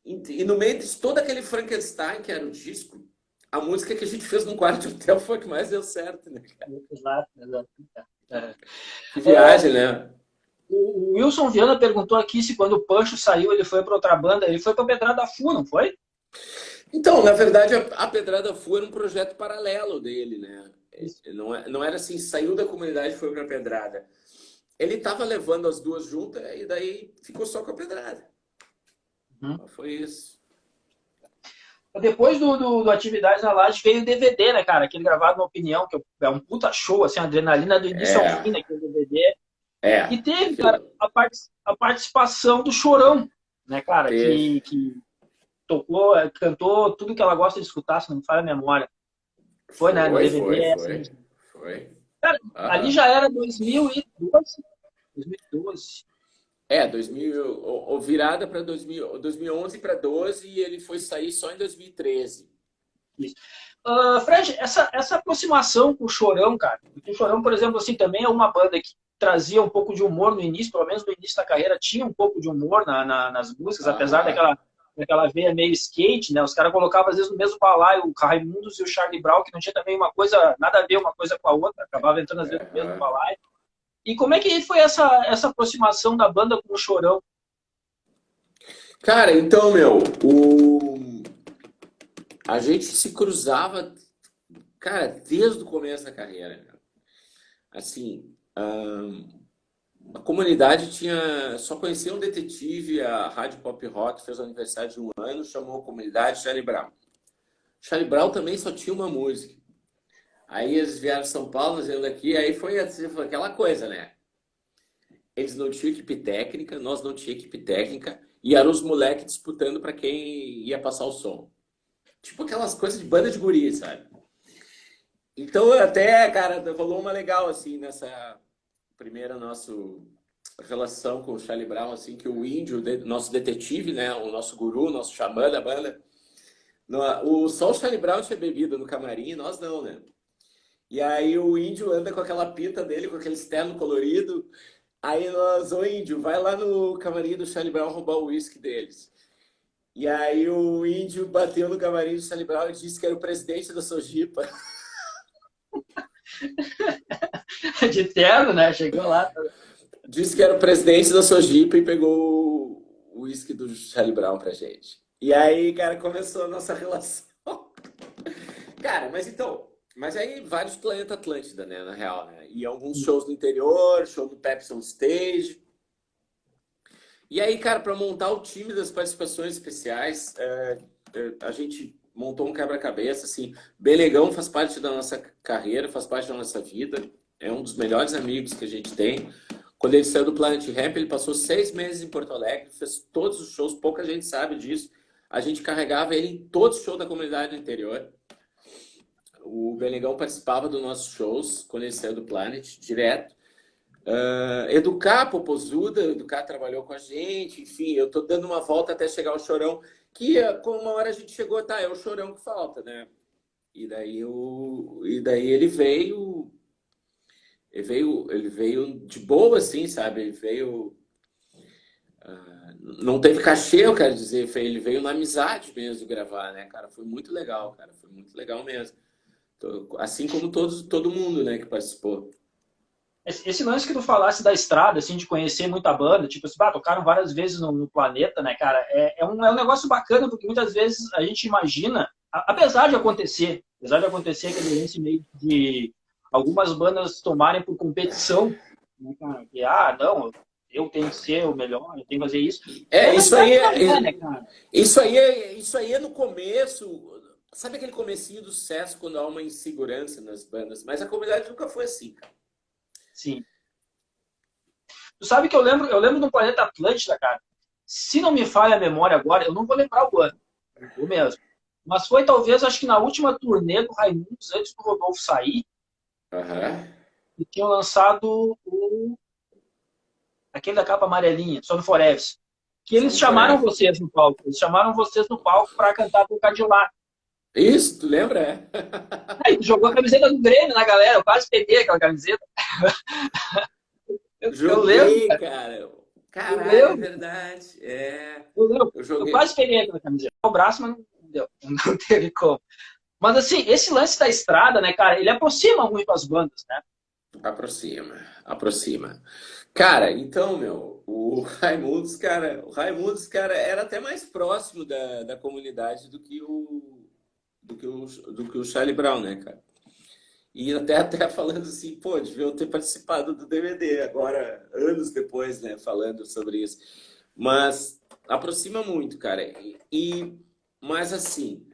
E no meio de todo aquele Frankenstein, que era o disco, a música que a gente fez num quarto de hotel foi a que mais deu certo, né, cara? Exato, exato. Que viagem, né? O Wilson Viana perguntou aqui se quando o Pancho saiu ele foi para outra banda. Ele foi para Pedrada Fu, não foi? Então, na verdade, a Pedrada Fu era um projeto paralelo dele, né? Não era assim, saiu da comunidade e foi para Pedrada. Ele estava levando as duas juntas e daí ficou só com a Pedrada. Foi isso. Depois do Atividade na Laje veio o DVD, né, cara? Aquele gravado na Opinião, que é um puta show, assim, adrenalina do início ao fim, naquele DVD. E teve, cara, a participação do Chorão, né, cara? Que tocou, cantou tudo que ela gosta de escutar, se não me falha a memória. Foi, né? No DVD. Foi. Cara, ali já era 2012. 2012. 2000, virada para 2011 para 12 e ele foi sair só em 2013. Isso. Fred, essa aproximação com o Chorão, cara, o Chorão, por exemplo, assim, também é uma banda que trazia um pouco de humor no início, pelo menos no início da carreira, tinha um pouco de humor nas músicas, apesar daquela veia meio skate, né? Os caras colocavam às vezes no mesmo balaio o Raimundos e o Charlie Brown, que não tinha também uma coisa, nada a ver uma coisa com a outra, acabava entrando às vezes no mesmo balaio. E como é que foi essa aproximação da banda com o Chorão? Cara, então, a gente se cruzava, cara, desde o começo da carreira, né? Assim, a comunidade só conhecia um detetive, a Rádio Pop Rock fez o aniversário de 1 ano, chamou a comunidade Charlie Brown. Charlie Brown também só tinha uma música. Aí eles vieram de São Paulo, nós viemos daqui, aí foi aquela coisa, né? Eles não tinham equipe técnica, nós não tínhamos equipe técnica, e eram os moleques disputando para quem ia passar o som. Tipo aquelas coisas de banda de guri, sabe? Então até, cara, rolou uma legal, assim, nessa primeira nossa relação com o Charlie Brown, assim, que o índio, nosso detetive, né, o nosso guru, nosso xamã da banda, só o Charlie Brown tinha bebida no camarim, nós não, né? E aí o índio anda com aquela pinta dele, com aquele externo colorido. Aí ô índio, vai lá no camarim do Charlie Brown roubar o uísque deles. E aí o índio bateu no camarim do Charlie Brown e disse que era o presidente da Sojipa. De terno, né? Chegou lá. Disse que era o presidente da Sojipa e pegou o uísque do Charlie Brown pra gente. E aí, cara, começou a nossa relação. Cara, mas aí vários Planeta Atlântida, né, na real, né? E alguns shows no interior, show do Pepsi on Stage. E aí, cara, para montar o time das participações especiais, a gente montou um quebra-cabeça, assim. Benegão faz parte da nossa carreira, faz parte da nossa vida. É um dos melhores amigos que a gente tem. Quando ele saiu do Planet Ramp, ele passou 6 meses em Porto Alegre, fez todos os shows, pouca gente sabe disso. A gente carregava ele em todos os shows da comunidade do interior. O Benegão participava dos nossos shows, quando ele saiu do Planet, direto. Educar, Popozuda, Educar trabalhou com a gente, enfim, eu tô dando uma volta até chegar ao Chorão, que com uma hora a gente chegou, tá, é o Chorão que falta, né? E daí ele veio de boa, assim, sabe? Ele veio, não teve cachê, eu quero dizer, ele veio na amizade mesmo gravar, né, cara? Foi muito legal, cara, foi muito legal mesmo. Assim como todo mundo, né, que participou. Esse lance que tu falasse da estrada, assim, de conhecer muita banda, tipo assim, tocaram várias vezes no planeta, né, cara? É um negócio bacana, porque muitas vezes a gente imagina, apesar de acontecer aquele lance meio de algumas bandas tomarem por competição, né, cara? Que, não, eu tenho que ser o melhor, eu tenho que fazer isso. Isso aí né, cara? Isso aí é no começo. Sabe aquele comecinho do sucesso quando há uma insegurança nas bandas? Mas a comunidade nunca foi assim, cara. Sim. Tu sabe que eu lembro do Planeta Atlântida, cara. Se não me falha a memória agora, eu não vou lembrar o ano. O mesmo. Mas foi talvez, acho que na última turnê do Raimundos, antes do Rodolfo sair, que tinham lançado aquele da capa amarelinha, só do Forever. Que eles chamaram vocês no palco. Eles chamaram vocês no palco para cantar com o Cadillac. Isso, tu lembra? Aí tu jogou a camiseta do Grêmio na galera, eu quase peguei aquela camiseta. Eu lembro, cara. Caralho, é verdade. Eu quase peguei aquela camiseta. O braço, mas não deu. Não teve como. Mas assim, esse lance da estrada, né, cara, ele aproxima muito as bandas, né? Aproxima. Cara, então, o Raimundos, cara, era até mais próximo da comunidade do que o Charlie Brown, né, cara? E até falando assim, pô, deviam ter participado do DVD, agora, anos depois, né, falando sobre isso. Mas aproxima muito, cara. Mas assim,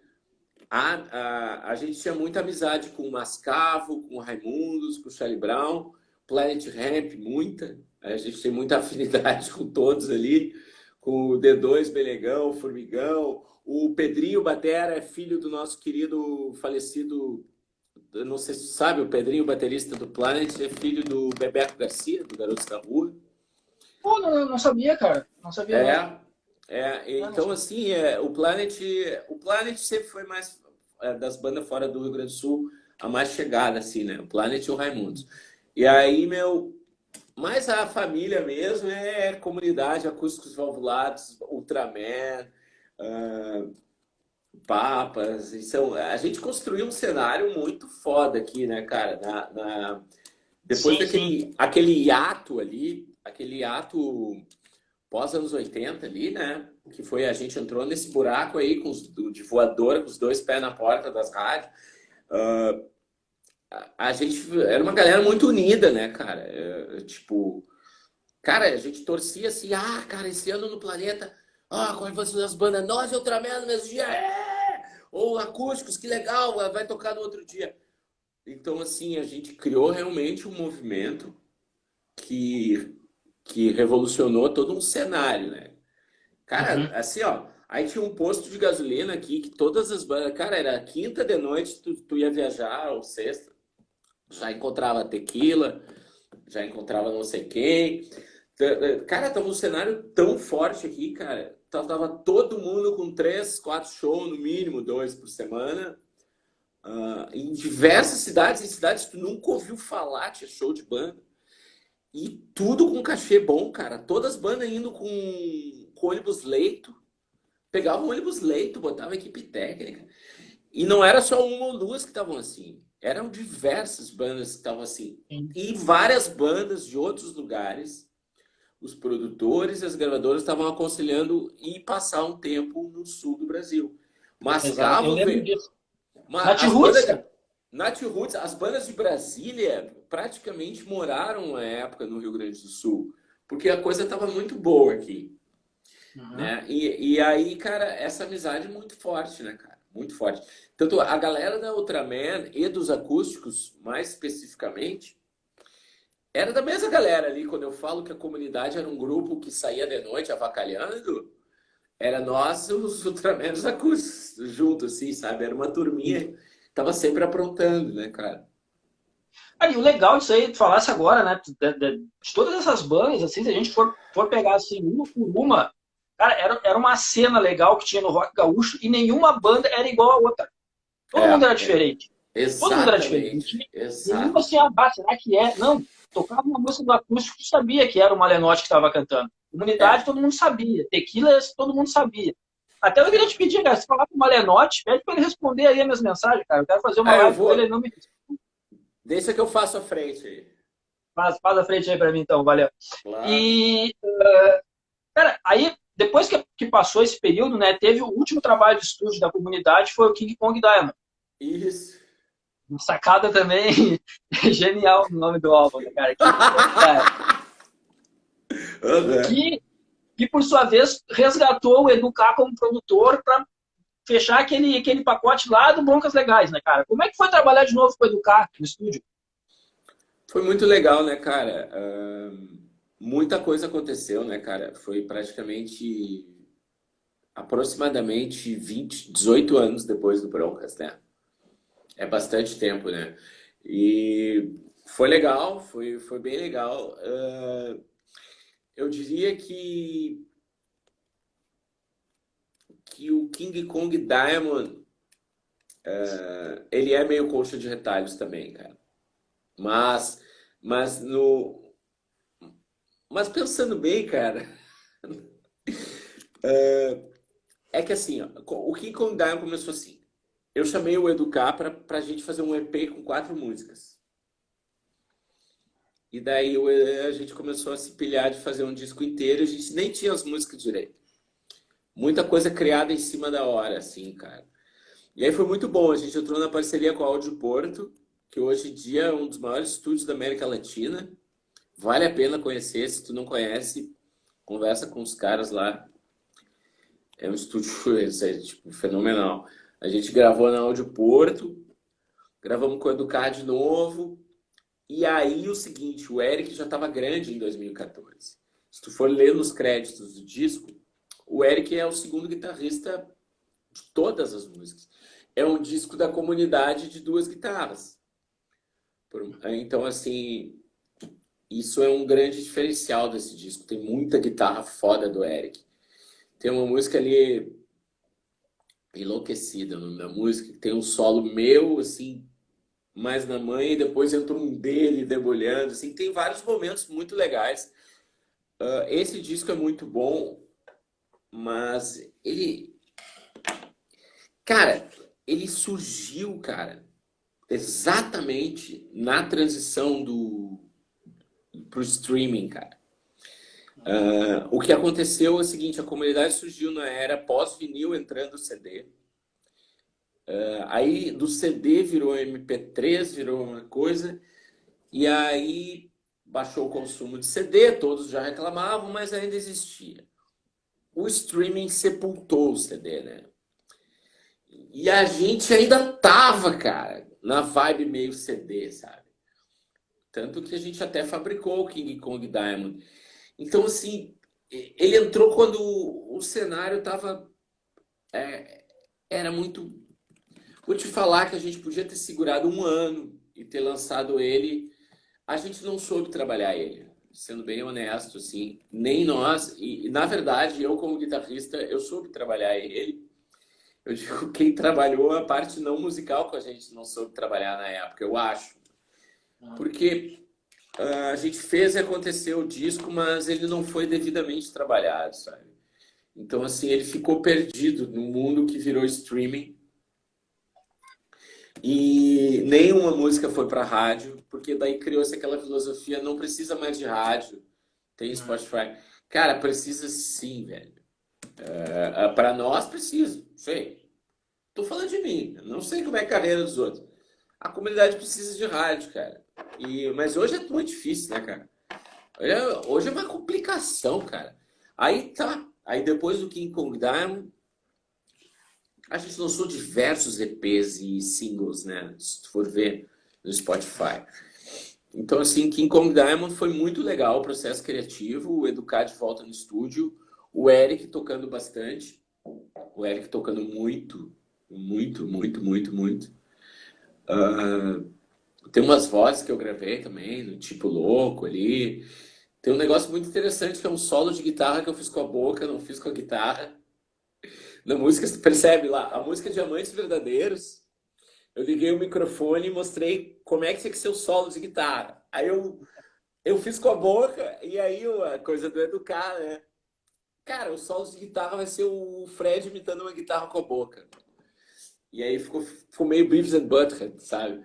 a gente tinha muita amizade com o Mascavo, com o Raimundos, com o Charlie Brown, Planet Ramp, muita. A gente tem muita afinidade com todos ali, com o D2, Benegão, Formigão. O Pedrinho Batera é filho do nosso querido falecido, não sei se você sabe, o Pedrinho, baterista do Planet, é filho do Bebeto Garcia, do Garotos da Rua. Pô, não sabia, cara. Não sabia. Então, assim, o Planet sempre foi mais das bandas fora do Rio Grande do Sul, a mais chegada, assim, né? O Planet e o Raimundos. E aí, mas a família mesmo é comunidade, acústicos valvulados, Ultraman, Papas. A gente construiu um cenário muito foda aqui, né, cara? Depois Sim, sim. daquele aquele hiato ali, aquele hiato pós anos 80 ali, né? Que foi, a gente entrou nesse buraco aí com de voadora, com os dois pés na porta das rádios. A gente era uma galera muito unida, né, cara? Tipo, cara, a gente torcia assim, cara, esse ano no Planeta, qual vai ser as bandas? Nós e Ultraman no mesmo dia, ou acústicos, que legal, vai tocar no outro dia. Então, assim, a gente criou realmente um movimento que, que revolucionou todo um cenário, né? Cara, Uhum. assim, ó, aí tinha um posto de gasolina aqui que todas as bandas, cara, era quinta de noite, tu ia viajar, ou sexta, já encontrava tequila, já encontrava não sei quem. Cara, tava um cenário tão forte aqui, cara. Tava todo mundo com 3, 4 shows, no mínimo 2 por semana. Em diversas cidades, em cidades que tu nunca ouviu falar, tinha show de banda. E tudo com cachê bom, cara. Todas as bandas indo com ônibus leito. Pegava um ônibus leito, botava equipe técnica. E não era só uma ou duas que estavam assim. Eram diversas bandas que estavam assim. Sim. E várias bandas de outros lugares. Os produtores e as gravadoras estavam aconselhando ir passar um tempo no sul do Brasil. Mas Exato. cá, Eu vou lembro ver. disso. Mas Nath as Roots, bandas cara. Nath Roots, as bandas de Brasília praticamente moraram uma época no Rio Grande do Sul, porque a coisa estava muito boa aqui, Uhum. né? E aí, cara, essa amizade é muito forte, né, cara? Muito forte. Tanto a galera da Ultraman e dos acústicos, mais especificamente, era da mesma galera ali. Quando eu falo que a comunidade era um grupo que saía de noite avacalhando, era nós, os Ultramans acústicos, juntos, assim, sabe? Era uma turminha que tava sempre aprontando, né, cara? Aí, o legal disso aí, tu falasse agora, né? De todas essas bandas, assim, se a gente for pegar assim, uma por uma, cara, era uma cena legal que tinha no rock gaúcho e nenhuma banda era igual a outra. Todo mundo era diferente. Todo mundo era diferente. Não Exatamente, tinha nenhuma exato. assim, será que é? Não. Tocava uma música do acústico, tu sabia que era o Malenotti que estava cantando. Comunidade, É, todo mundo sabia. Tequila, todo mundo sabia. Até eu queria te pedir, cara, se falar com o Malenotti, pede para ele responder aí as minhas mensagens, cara. Eu quero fazer uma eu live com ele, ele vou. não me Deixa que eu faço a frente aí. faz a frente aí para mim, então, valeu. Claro. E, cara, aí, depois que passou esse período, né, teve o último trabalho de estúdio da comunidade, foi o King Kong Diamond. Isso. Uma sacada também genial no nome do álbum, né, cara? King Kong Diamond. Aham. Que, que, por sua vez, resgatou o Educar como produtor para fechar aquele pacote lá do Broncas Legais, né, cara? Como é que foi trabalhar de novo com o Educar no estúdio? Foi muito legal, né, cara? Muita coisa aconteceu, né, cara? Foi praticamente aproximadamente 18 anos depois do Broncas, né? É bastante tempo, né? E foi legal, foi bem legal. Eu diria que o King Kong Diamond, ele é meio colcha de retalhos também, cara. Mas, mas no, mas pensando bem, cara, é que assim, ó, o King Kong Diamond começou assim. Eu chamei o Educar pra gente fazer um EP com 4 músicas. E daí a gente começou a se pilhar de fazer um disco inteiro, a gente nem tinha as músicas direito. Muita coisa criada em cima da hora, assim, cara. E aí foi muito bom, a gente entrou na parceria com a Audio Porto, que hoje em dia é um dos maiores estúdios da América Latina. Vale a pena conhecer, se tu não conhece, conversa com os caras lá. É um estúdio tipo, fenomenal. A gente gravou na Audio Porto, gravamos com o Educar de novo. E aí o seguinte, o Eric já estava grande em 2014. Se tu for ler nos créditos do disco, o Eric é o segundo guitarrista de todas as músicas. É um disco da comunidade de 2 guitarras. Então, assim, isso é um grande diferencial desse disco. Tem muita guitarra foda do Eric. Tem uma música ali enlouquecida, o nome da música, que tem um solo meu, assim, mais na mãe, e depois entra um dele debulhando, assim, tem vários momentos muito legais. Esse disco é muito bom, mas ele, cara, ele surgiu, cara. exatamente na transição pro streaming, cara. O que aconteceu é o seguinte, a comunidade surgiu na era pós-vinil, entrando o CD. Aí do CD virou MP3, virou uma coisa, e aí baixou o consumo de CD, todos já reclamavam, mas ainda existia. O streaming sepultou o CD, né? E a gente ainda tava, cara, na vibe meio CD, sabe? Tanto que a gente até fabricou o King Kong Diamond. Então, assim, ele entrou quando o cenário tava... era muito... Vou te falar que a gente podia ter segurado um ano e ter lançado ele. A gente não soube trabalhar ele, sendo bem honesto, assim. Nem nós. E na verdade, eu como guitarrista, eu soube trabalhar ele. Eu digo, quem trabalhou a parte não musical com a gente não soube trabalhar na época, eu acho. Porque a gente fez e aconteceu o disco, mas ele não foi devidamente trabalhado, sabe? Então, assim, ele ficou perdido no mundo que virou streaming. E nenhuma música foi para rádio, porque daí criou-se aquela filosofia, não precisa mais de rádio, tem Spotify. Cara, precisa sim, velho. Para nós, precisa, sei. Tô falando de mim, não sei como é a carreira dos outros. A comunidade precisa de rádio, cara. Mas hoje é muito difícil, né, cara? Hoje é uma complicação, cara. Aí tá. Aí depois do King Kong Diamond, a gente lançou diversos EPs e singles, né? Se tu for ver no Spotify. Então, assim, King Kong Diamond foi muito legal o processo criativo, o Educar de volta no estúdio, o Eric tocando bastante, o Eric tocando muito, muito, muito, muito, muito. Tem umas vozes que eu gravei também, no Tipo Louco ali. Tem um negócio muito interessante que é um solo de guitarra que eu fiz com a boca, não fiz com a guitarra. Na música, você percebe lá, a música Diamantes Verdadeiros, eu liguei o microfone e mostrei como é que tinha que ser o solo de guitarra. Aí eu fiz com a boca e aí a coisa do Educar, né? Cara, o solo de guitarra vai ser o Fred imitando uma guitarra com a boca. E aí ficou meio Beavis and Butthead, sabe?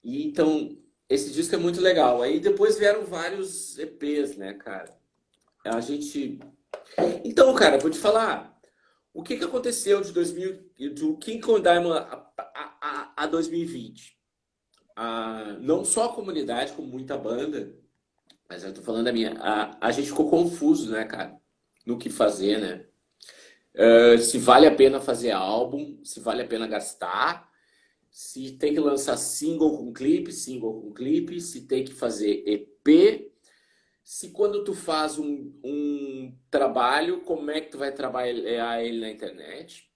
E então, esse disco é muito legal. Aí depois vieram vários EPs, né, cara? A gente... Então, cara, vou te falar... O que aconteceu de 2000, do King Kong Diamond a 2020? Não só a comunidade, como muita banda, mas eu tô falando da minha. A gente ficou confuso, né, cara? No que fazer, né? Se vale a pena fazer álbum, se vale a pena gastar, se tem que lançar single com clipe, se tem que fazer EP. Se quando tu faz um trabalho, como é que tu vai trabalhar ele na internet?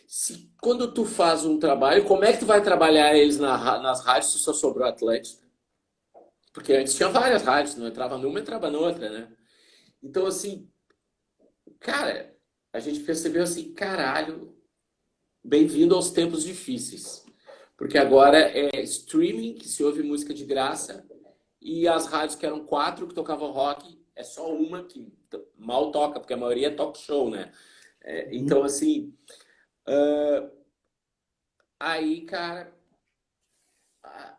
Se quando tu faz um trabalho, como é que tu vai trabalhar eles nas rádios se só sobrou Atlântida? Porque antes tinha várias rádios, não entrava numa, entrava noutra, né? Então, assim, cara, a gente percebeu assim, caralho, bem-vindo aos tempos difíceis. Porque agora é streaming, que se ouve música de graça, e as rádios que eram 4 que tocavam rock, é só uma que mal toca, porque a maioria é talk show, né? Então, assim... aí, cara,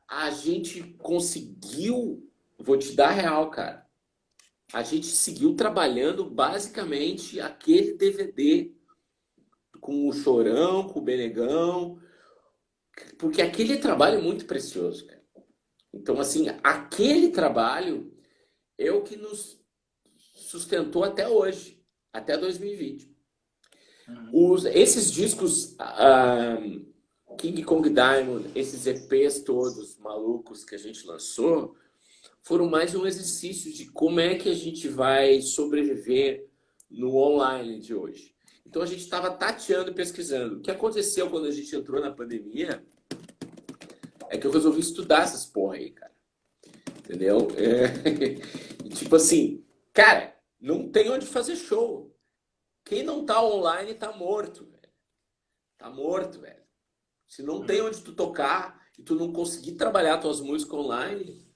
a gente conseguiu... Vou te dar real, cara. A gente seguiu trabalhando basicamente aquele DVD com o Chorão, com o Benegão, porque aquele trabalho é muito precioso, cara. Então, assim, aquele trabalho é o que nos sustentou até hoje, até 2020. Esses discos, King Kong Diamond, esses EPs todos malucos que a gente lançou, foram mais um exercício de como é que a gente vai sobreviver no online de hoje. Então a gente estava tateando e pesquisando. O que aconteceu quando a gente entrou na pandemia é que eu resolvi estudar essas porra aí, cara. Entendeu? Tipo assim, cara, não tem onde fazer show. Quem não tá online tá morto, velho. Tá morto, velho. Se não tem onde tu tocar e tu não conseguir trabalhar tuas músicas online,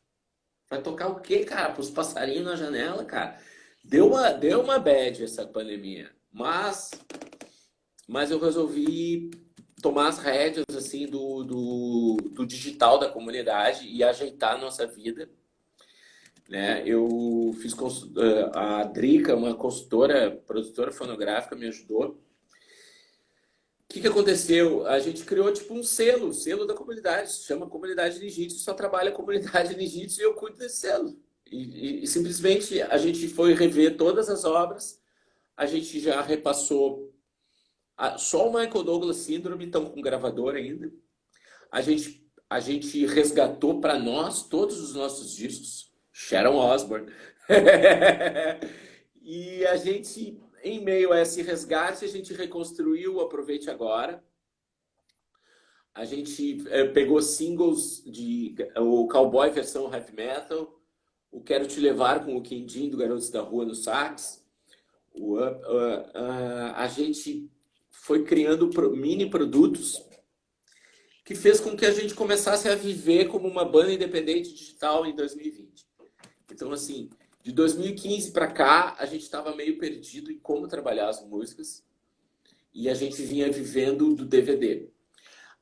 vai tocar o quê, cara? Pros passarinhos na janela, cara. Deu uma bad essa pandemia. Mas eu resolvi tomar as rédeas assim do digital da comunidade e ajeitar a nossa vida, né? Eu fiz a Drica, uma consultora, produtora fonográfica, me ajudou. O que aconteceu? A gente criou tipo um selo da comunidade, se chama Comunidade Ninjitsu, só trabalha a comunidade Ninjitsu e eu cuido desse selo. E simplesmente a gente foi rever todas as obras, a gente já repassou só o Michael Douglas Syndrome, estão com gravador ainda. A gente resgatou para nós todos os nossos discos, Sharon Osbourne. E a gente, em meio a esse resgate, a gente reconstruiu o Aproveite Agora. A gente pegou singles de o Cowboy versão heavy metal, o Quero Te Levar com o Quindim do Garotos da Rua no sax. A gente foi criando mini produtos que fez com que a gente começasse a viver como uma banda independente digital em 2020. Então, assim, de 2015 para cá, a gente estava meio perdido em como trabalhar as músicas e a gente vinha vivendo do DVD.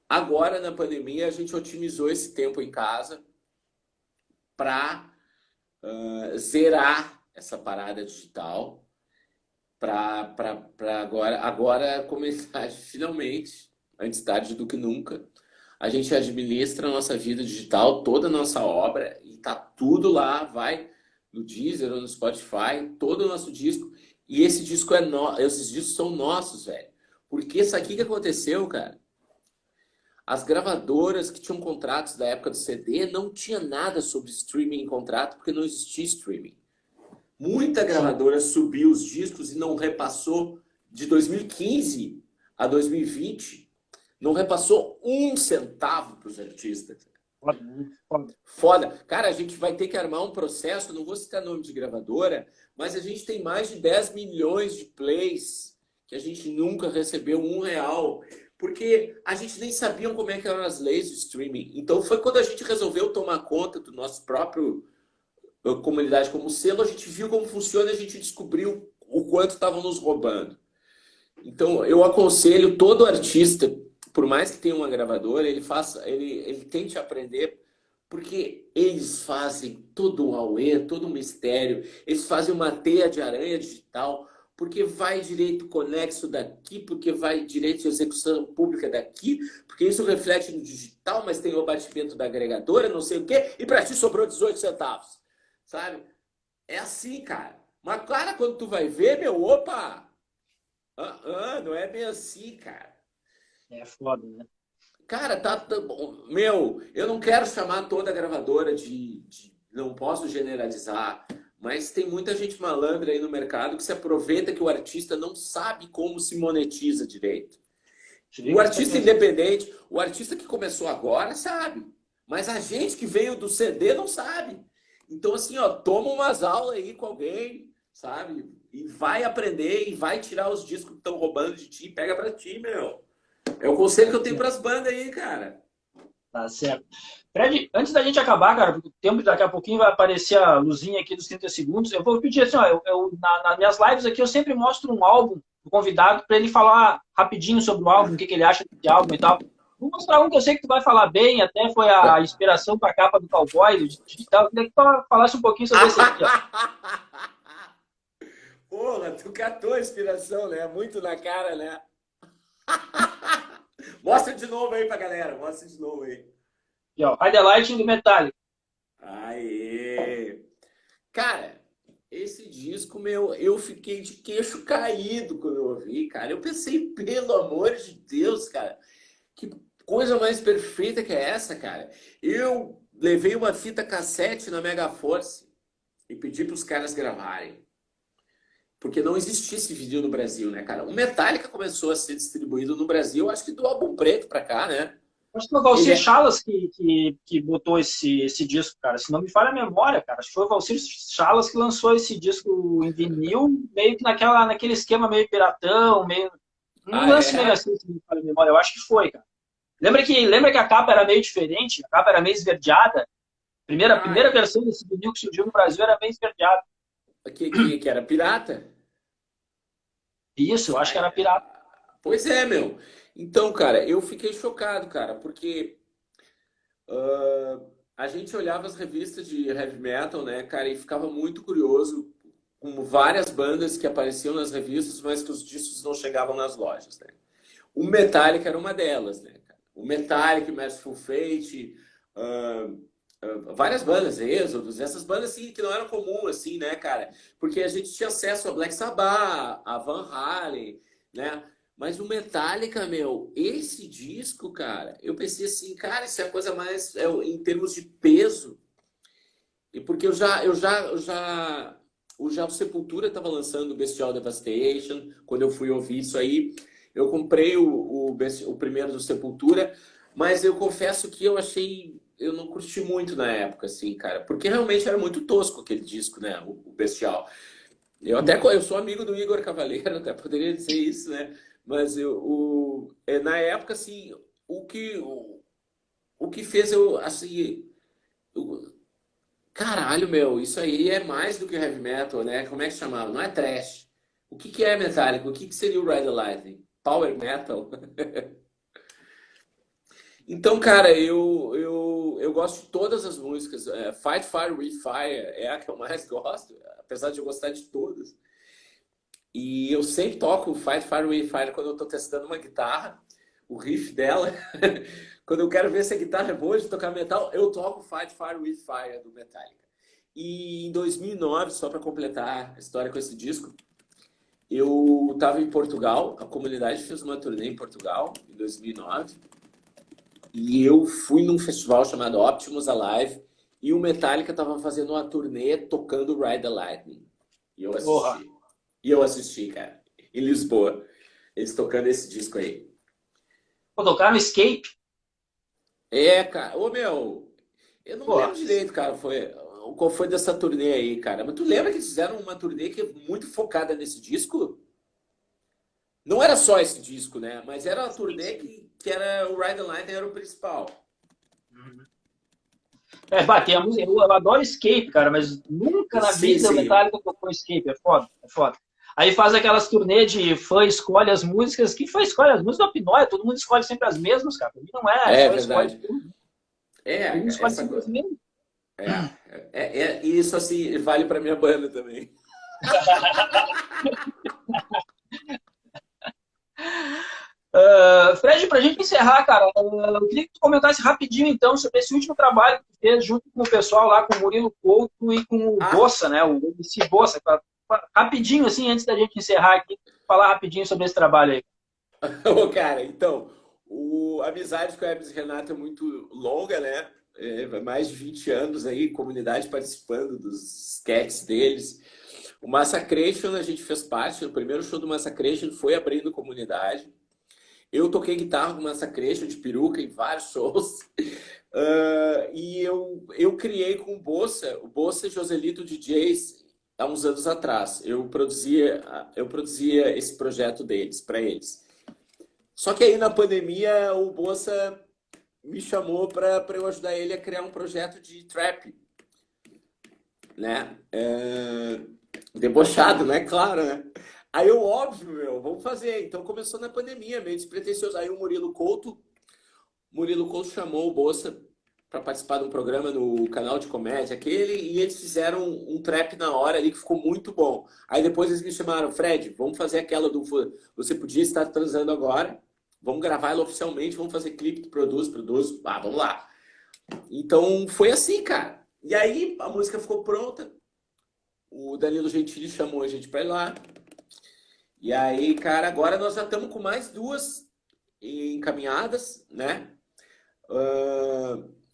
Agora, na pandemia, a gente otimizou esse tempo em casa para zerar essa parada digital, para agora começar finalmente, antes tarde do que nunca. A gente administra a nossa vida digital, toda a nossa obra, e tá tudo lá, vai no Deezer ou no Spotify, todo o nosso disco. E esse disco esses discos são nossos, velho. Porque isso aqui que aconteceu, cara. As gravadoras que tinham contratos da época do CD não tinha nada sobre streaming em contrato, porque não existia streaming. Muita gravadora subiu os discos e não repassou de 2015 a 2020. Não repassou um centavo para os artistas. Foda. Cara, a gente vai ter que armar um processo, não vou citar nome de gravadora, mas a gente tem mais de 10 milhões de plays que a gente nunca recebeu R$1, porque a gente nem sabia como é que eram as leis de streaming. Então foi quando a gente resolveu tomar conta do nosso próprio comunidade como selo, a gente viu como funciona e a gente descobriu o quanto estavam nos roubando. Então eu aconselho todo artista, por mais que tenha uma gravadora, ele tente aprender, porque eles fazem todo um auê, todo um mistério, eles fazem uma teia de aranha digital, porque vai direito conexo daqui, porque vai direito de execução pública daqui, porque isso reflete no digital, mas tem o abatimento da agregadora, não sei o quê, e para ti sobrou 18 centavos, sabe? É assim, cara. Mas, cara, quando tu vai ver, meu, opa! Não é bem assim, cara. É foda, né? Cara, meu, eu não quero chamar toda a gravadora não posso generalizar, mas tem muita gente malandra aí no mercado que se aproveita que o artista não sabe como se monetiza direito. O artista independente, o artista que começou agora sabe, mas a gente que veio do CD não sabe. Então, assim, ó, toma umas aulas aí com alguém, sabe? E vai aprender e vai tirar os discos que estão roubando de ti, pega pra ti, meu. É o conselho que eu tenho pras bandas aí, cara. Tá certo. Fred, antes da gente acabar, cara, porque o tempo daqui a pouquinho vai aparecer a luzinha aqui dos 30 segundos, eu vou pedir assim, ó, nas minhas lives aqui eu sempre mostro um álbum do convidado para ele falar rapidinho sobre o álbum, o que ele acha desse álbum e tal. Vou mostrar um que eu sei que tu vai falar bem, até foi a inspiração para a capa do Cowboy, do digital. Eu queria que tu falasse um pouquinho sobre esse aqui, ó. Porra, tu catou a inspiração, né? Muito na cara, né? Mostra de novo aí pra galera, mostra de novo aí. Aqui, ó, Hide the Lighting do Metallica. Aê! Cara, esse disco, meu, eu fiquei de queixo caído quando eu ouvi, cara. Eu pensei, pelo amor de Deus, cara, que coisa mais perfeita que é essa, cara? Eu levei uma fita cassete na Megaforce e pedi para os caras gravarem. Porque não existia esse vídeo no Brasil, né, cara? O Metallica começou a ser distribuído no Brasil, acho que do Álbum Preto pra cá, né? Acho que foi o Valcir Chalas que botou esse disco, cara. Se não me falha a memória, cara. Acho que foi o Valcir Chalas que lançou esse disco em vinil, meio que naquele esquema meio piratão, meio... Um lance meio assim, se não me falha a memória. Eu acho que foi, cara. Lembra que a capa era meio diferente? A capa era meio esverdeada? A primeira versão desse vinil que surgiu no Brasil era meio esverdeada. Que era pirata? Isso, eu acho que era pirata. Pois é, meu. Então, cara, eu fiquei chocado, cara, porque a gente olhava as revistas de heavy metal, né, cara, e ficava muito curioso com várias bandas que apareciam nas revistas, mas que os discos não chegavam nas lojas, né? O Metallica era uma delas, né, cara? O Metallica, Merciful Fate, uh, várias bandas, Exodus, essas bandas assim que não eram comum assim, né, cara? Porque a gente tinha acesso a Black Sabbath, a Van Halen, né? Mas o Metallica, meu, esse disco, cara, eu pensei assim, cara, isso é a coisa mais em termos de peso. E porque o Sepultura estava lançando o Bestial Devastation, quando eu fui ouvir isso aí, eu comprei o primeiro do Sepultura, mas eu confesso que eu não curti muito na época, assim, cara, porque realmente era muito tosco aquele disco, né, o Bestial. Eu sou amigo do Igor Cavaleiro, até poderia dizer isso, né, mas na época, assim, o que, o, o que fez eu, assim, caralho, meu, isso aí é mais do que heavy metal, né? Como é que chamava? Não é thrash. O que que é Metallica? O que que seria o Ride the Lightning? Power metal? Então, cara, eu gosto de todas as músicas. Fight Fire with Fire é a que eu mais gosto, apesar de eu gostar de todas. E eu sempre toco Fight Fire with Fire quando eu tô testando uma guitarra, o riff dela. Quando eu quero ver se a guitarra é boa de tocar metal, eu toco Fight Fire with Fire do Metallica. E em 2009, só para completar a história com esse disco, eu estava em Portugal, a comunidade fez uma turnê em Portugal em 2009, e eu fui num festival chamado Optimus Alive, e o Metallica estava fazendo uma turnê tocando Ride the Lightning. E eu Porra. assisti. E eu assisti, cara, em Lisboa, eles tocando esse disco aí. Pô, tocar no Escape? Cara, ô meu, eu não Porra. lembro direito, cara, qual foi dessa turnê aí, cara. Mas tu lembra que eles fizeram uma turnê que é muito focada nesse disco? Não era só esse disco, né? Mas era a Sim, turnê sim. que era o Ride the Lightning era o principal. Uhum. Batemos. Eu adoro Escape, cara, mas nunca na Sim, vida o sim. Metallica tocou Escape. É foda, é foda. Aí faz aquelas turnê de fã escolhe as músicas. Que fã escolhe as músicas da Pinóia? Todo mundo escolhe sempre as mesmas, cara. Pra mim não é, É só escolhe verdade. tudo. Todo mundo É, escolhe essa sempre as mesmas. é, isso assim vale para minha banda também. Fred, pra gente encerrar, cara, eu queria que tu comentasse rapidinho, então, sobre esse último trabalho que tu fez junto com o pessoal lá, com o Murilo Couto e com o Ah, Bossa, né? O MC Bossa. Rapidinho, assim, antes da gente encerrar aqui, falar rapidinho sobre esse trabalho aí. ô, cara, então, a amizade com o Hermes e Renato é muito longa, né? Mais de 20 anos aí, comunidade participando dos sketches deles. O Massacration a gente fez parte, o primeiro show do Massacration foi abrindo comunidade. Eu toquei guitarra com Massacration de peruca em vários shows. E eu criei com o Bossa e Joselito DJs há uns anos atrás. Eu produzia esse projeto deles, para eles. Só que aí na pandemia o Bossa me chamou para eu ajudar ele a criar um projeto de trap, né? Debochado, né? Claro, né? Aí eu, óbvio, vamos fazer. Então começou na pandemia, meio despretensioso. Aí o Murilo Couto chamou o Bolsa para participar de um programa no canal de comédia, aquele, e eles fizeram um trap na hora ali que ficou muito bom. Aí depois eles me chamaram, Fred, vamos fazer aquela do Você Podia Estar Transando Agora, vamos gravar ela oficialmente, vamos fazer clipe, produz, vamos lá. Então foi assim, cara. E aí a música ficou pronta, o Danilo Gentili chamou a gente para ir lá. E aí, cara, agora nós já estamos com mais duas encaminhadas, né?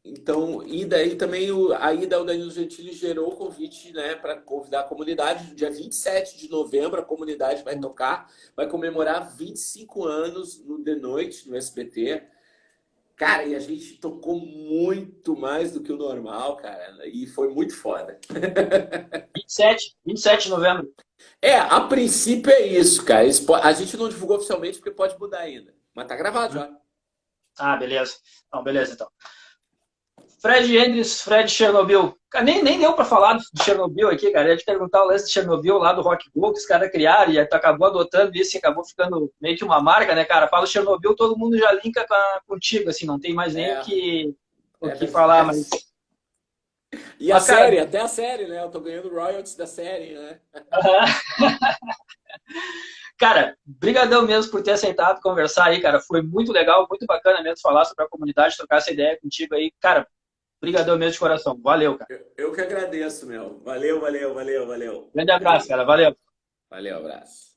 Então, e daí também a ida ao Danilo Gentili gerou o convite, né, para convidar a comunidade. No dia 27 de novembro, a comunidade vai tocar, vai comemorar 25 anos no The Noite, no SBT. Cara, e a gente tocou muito mais do que o normal, cara, e foi muito foda. 27 de novembro. A princípio é isso, cara. A gente não divulgou oficialmente porque pode mudar ainda. Mas tá gravado já. Beleza. Não, beleza, então. Fred Hendricks, Fred Chernobyl. Cara, nem deu pra falar de Chernobyl aqui, cara. Eu ia te perguntar o lance de Chernobyl lá do Rock Go, que os caras criaram, e tu acabou adotando isso e acabou ficando meio que uma marca, né, cara? Fala Chernobyl, todo mundo já linka contigo, assim, não tem mais nem É, o é que falar, verdade. mas... E a Mas, cara, série, até a série, né? Eu tô ganhando royalties da série, né? cara, brigadão mesmo por ter aceitado conversar aí, cara. Foi muito legal, muito bacana mesmo falar sobre a comunidade, trocar essa ideia contigo aí. Cara, brigadão mesmo de coração. Valeu, cara. Eu que agradeço, meu. Valeu, valeu, valeu, valeu. Grande abraço, Aí, cara. Valeu. valeu, abraço.